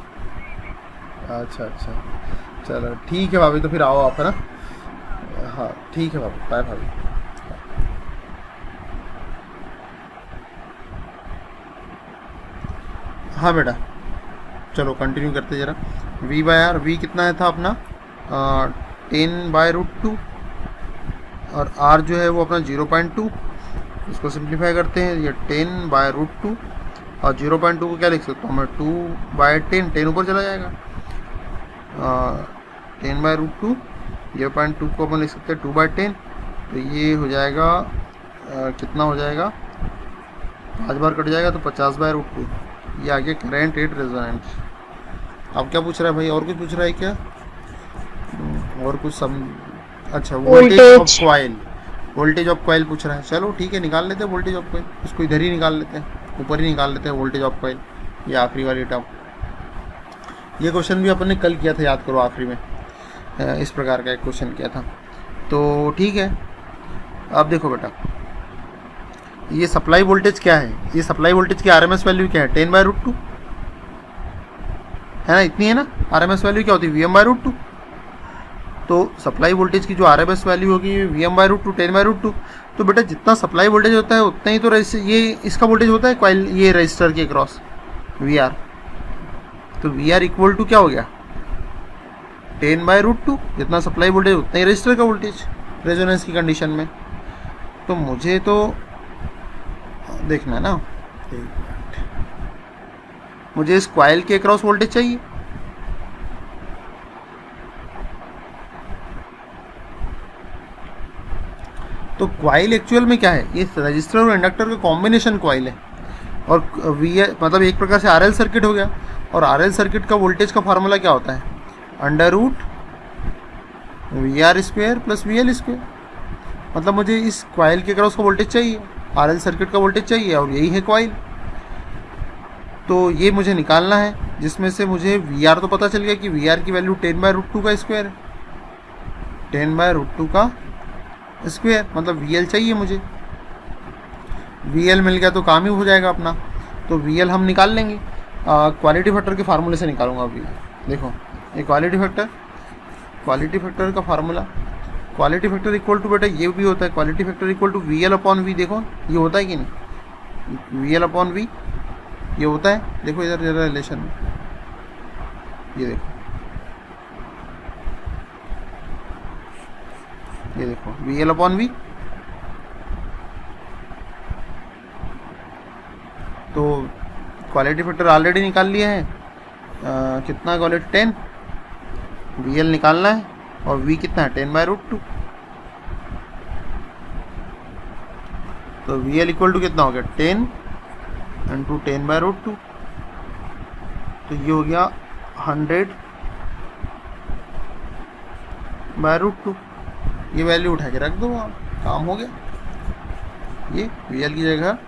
अच्छा अच्छा, चलो ठीक है भाभी, तो फिर आओ आप, है ना? हाँ ठीक है भाभी, बाय भाभी। हाँ बेटा, चलो कंटिन्यू करते ज़रा। वी बाय आर, वी कितना है था अपना 10/√2, और आर जो है वो अपना 0.2। इसको सिंप्लीफाई करते हैं, ये 10/√2 और 0.2 को क्या लिख सकता हूँ मैं, 2/10, 10 ऊपर चला जाएगा। 10/√2, 0.2 को अपन लिख सकते हैं 2/10, तो ये हो जाएगा कितना हो जाएगा, 5 बार कट जाएगा तो 50/√2। ये आ गया करेंट रेट रेजोनेंस। अब क्या पूछ रहा है भाई, और कुछ पूछ रहा है क्या? और कुछ अच्छा voltage of coil, voltage of coil पूछ रहा है। चलो ठीक है, निकाल लेते हैं वोल्टेज ऑफ कॉइल, इसको इधर ही निकाल लेते हैं, ऊपर ही निकाल लेते हैं वोल्टेज ऑफ कॉइल। ये आखिरी वाली टर्म, ये क्वेश्चन भी अपन ने कल किया था, याद करो आखिरी में इस प्रकार का एक क्वेश्चन किया था। तो ठीक है, अब देखो बेटा, ये सप्लाई वोल्टेज क्या है, ये सप्लाई वोल्टेज की आरएमएस वैल्यू क्या है, 10/√2 है ना, इतनी है ना। आरएमएस वैल्यू क्या होती है, VM/√2। तो सप्लाई वोल्टेज की जो आरएमएस वैल्यू होगी VM/√2, 10/√2। तो बेटा जितना सप्लाई वोल्टेज होता है उतना ही तो ये इसका वोल्टेज होता है कॉइल, ये रजिस्टर के क्रॉस VR। तो VR इक्वल टू क्या हो गया, 10/√2। जितना सप्लाई वोल्टेज उतना ही रजिस्टर का वोल्टेज रेजोनेंस की कंडीशन में। तो मुझे तो देखना है ना, मुझे इस कॉइल के क्रॉस वोल्टेज चाहिए। तो कॉइल एक्चुअल में क्या है, ये रजिस्टर और इंडक्टर का कॉम्बिनेशन कॉइल है। और वी मतलब एक प्रकार से आरएल सर्किट हो गया। और आरएल सर्किट का वोल्टेज का फार्मूला क्या होता है, √VR² + VL²। मतलब मुझे इस कॉइल के क्रॉस का वोल्टेज चाहिए, आरएल सर्किट का वोल्टेज चाहिए, और यही है कॉइल। तो ये मुझे निकालना है, जिसमें से मुझे VR तो पता चल गया कि VR की वैल्यू 10/√2 का स्क्वायर है, 10/√2 का स्क्वायर, मतलब VL चाहिए मुझे। VL मिल गया तो काम ही हो जाएगा अपना। तो VL हम निकाल लेंगे, क्वालिटी फैक्टर के फार्मूले से निकालूंगा अभी। देखो ये क्वालिटी फैक्टर का formula, quality factor equal to बेटा ये भी होता है, quality factor equal to VL/V। देखो ये होता है कि नहीं, VL/V ये होता है। देखो इधर जरा रिलेशन में, ये देखो, ये देखो VL/V। तो क्वालिटी फैक्टर ऑलरेडी निकाल लिया है, कितना क्वालिटी 10, VL निकालना है, और V कितना है 10/√2। तो VL इक्वल टू कितना हो गया 10 × 10/√2। तो ये हो गया 100/√2। ये वैल्यू उठा के रख दो, आप काम हो गया। ये VL की जगह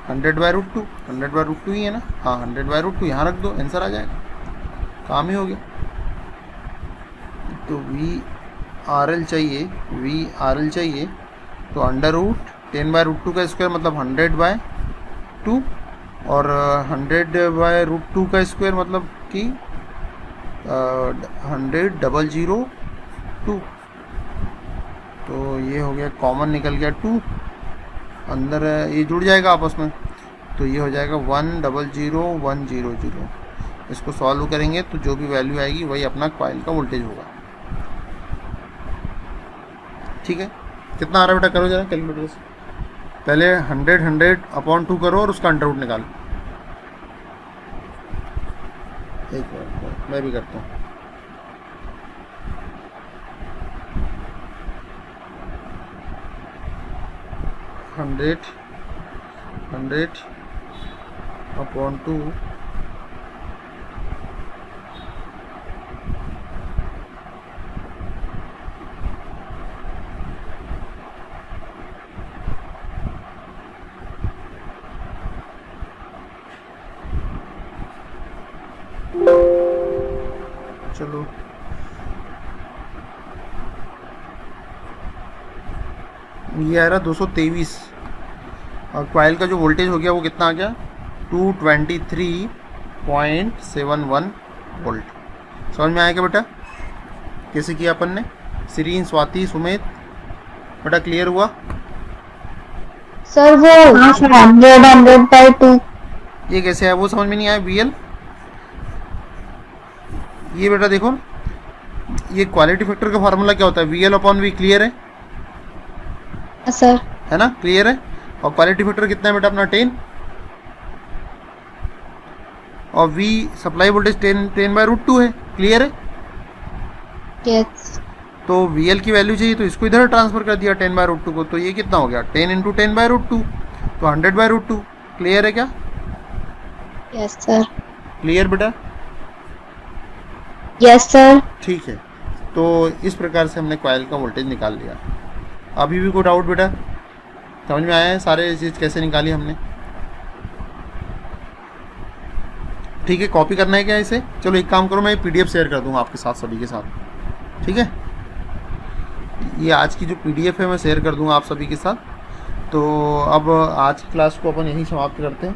100/√2, 100/√2 ही है ना, हाँ 100/√2 यहाँ रख दो, आंसर आ जाएगा, काम ही हो गया। तो VRL चाहिए, तो √10/√2 का स्क्वायर मतलब 100/2, और 100/√2 का स्क्वायर मतलब कि 100,002। तो ये हो गया, कॉमन निकल गया 2, अंदर ये जुड़ जाएगा आपस में, तो ये हो जाएगा 100,100। इसको सॉल्व करेंगे तो जो भी वैल्यू आएगी वही अपना कॉइल का वोल्टेज होगा। ठीक है, कितना आ रहा है बेटा, करो जरा कैलकुलेटर से। पहले 100/2 करो और उसका अंडर रूट निकालो। एक मिनट मैं भी करता हूँ। हंड्रेड 100/2 = चलो ये आ रहा 223 और कॉइल का जो वोल्टेज हो गया वो कितना आ गया 223.71 वोल्ट। समझ में आया क्या बेटा? कैसे किया अपन ने? सीरीन, स्वाति, सुमित, बेटा क्लियर हुआ? सर वो 100/2 ये कैसे है वो समझ में नहीं आया? VL ये बेटा देखो, ये क्वालिटी फैक्टर का फार्मूला क्या होता है? VL/V। क्लियर है? सर है ना? क्लियर है? और क्वालिटी फैक्टर कितना है बेटा अपना 10 और V सप्लाई वोल्टेज 10/√2 है। क्लियर है? यस तो VL की वैल्यू चाहिए तो इसको इधर ट्रांसफर कर दिया 10/√2 को, तो ये कितना हो गया 10 × 10/√2 तो 100/√2। क्लियर है क्या? यस सर क्लियर बेटा? यस सर ठीक है, तो इस प्रकार से हमने कॉइल का वोल्टेज निकाल लिया। अभी भी कोई डाउट बेटा? समझ में आया है सारे चीज़ कैसे निकाली हमने? ठीक है, कॉपी करना है क्या इसे? चलो एक काम करो, मैं PDF शेयर कर दूंगा आपके साथ, सभी के साथ। ठीक है, ये आज की जो PDF है मैं शेयर कर दूंगा आप सभी के साथ। तो अब आज की क्लास को अपन यहीं समाप्त करते हैं।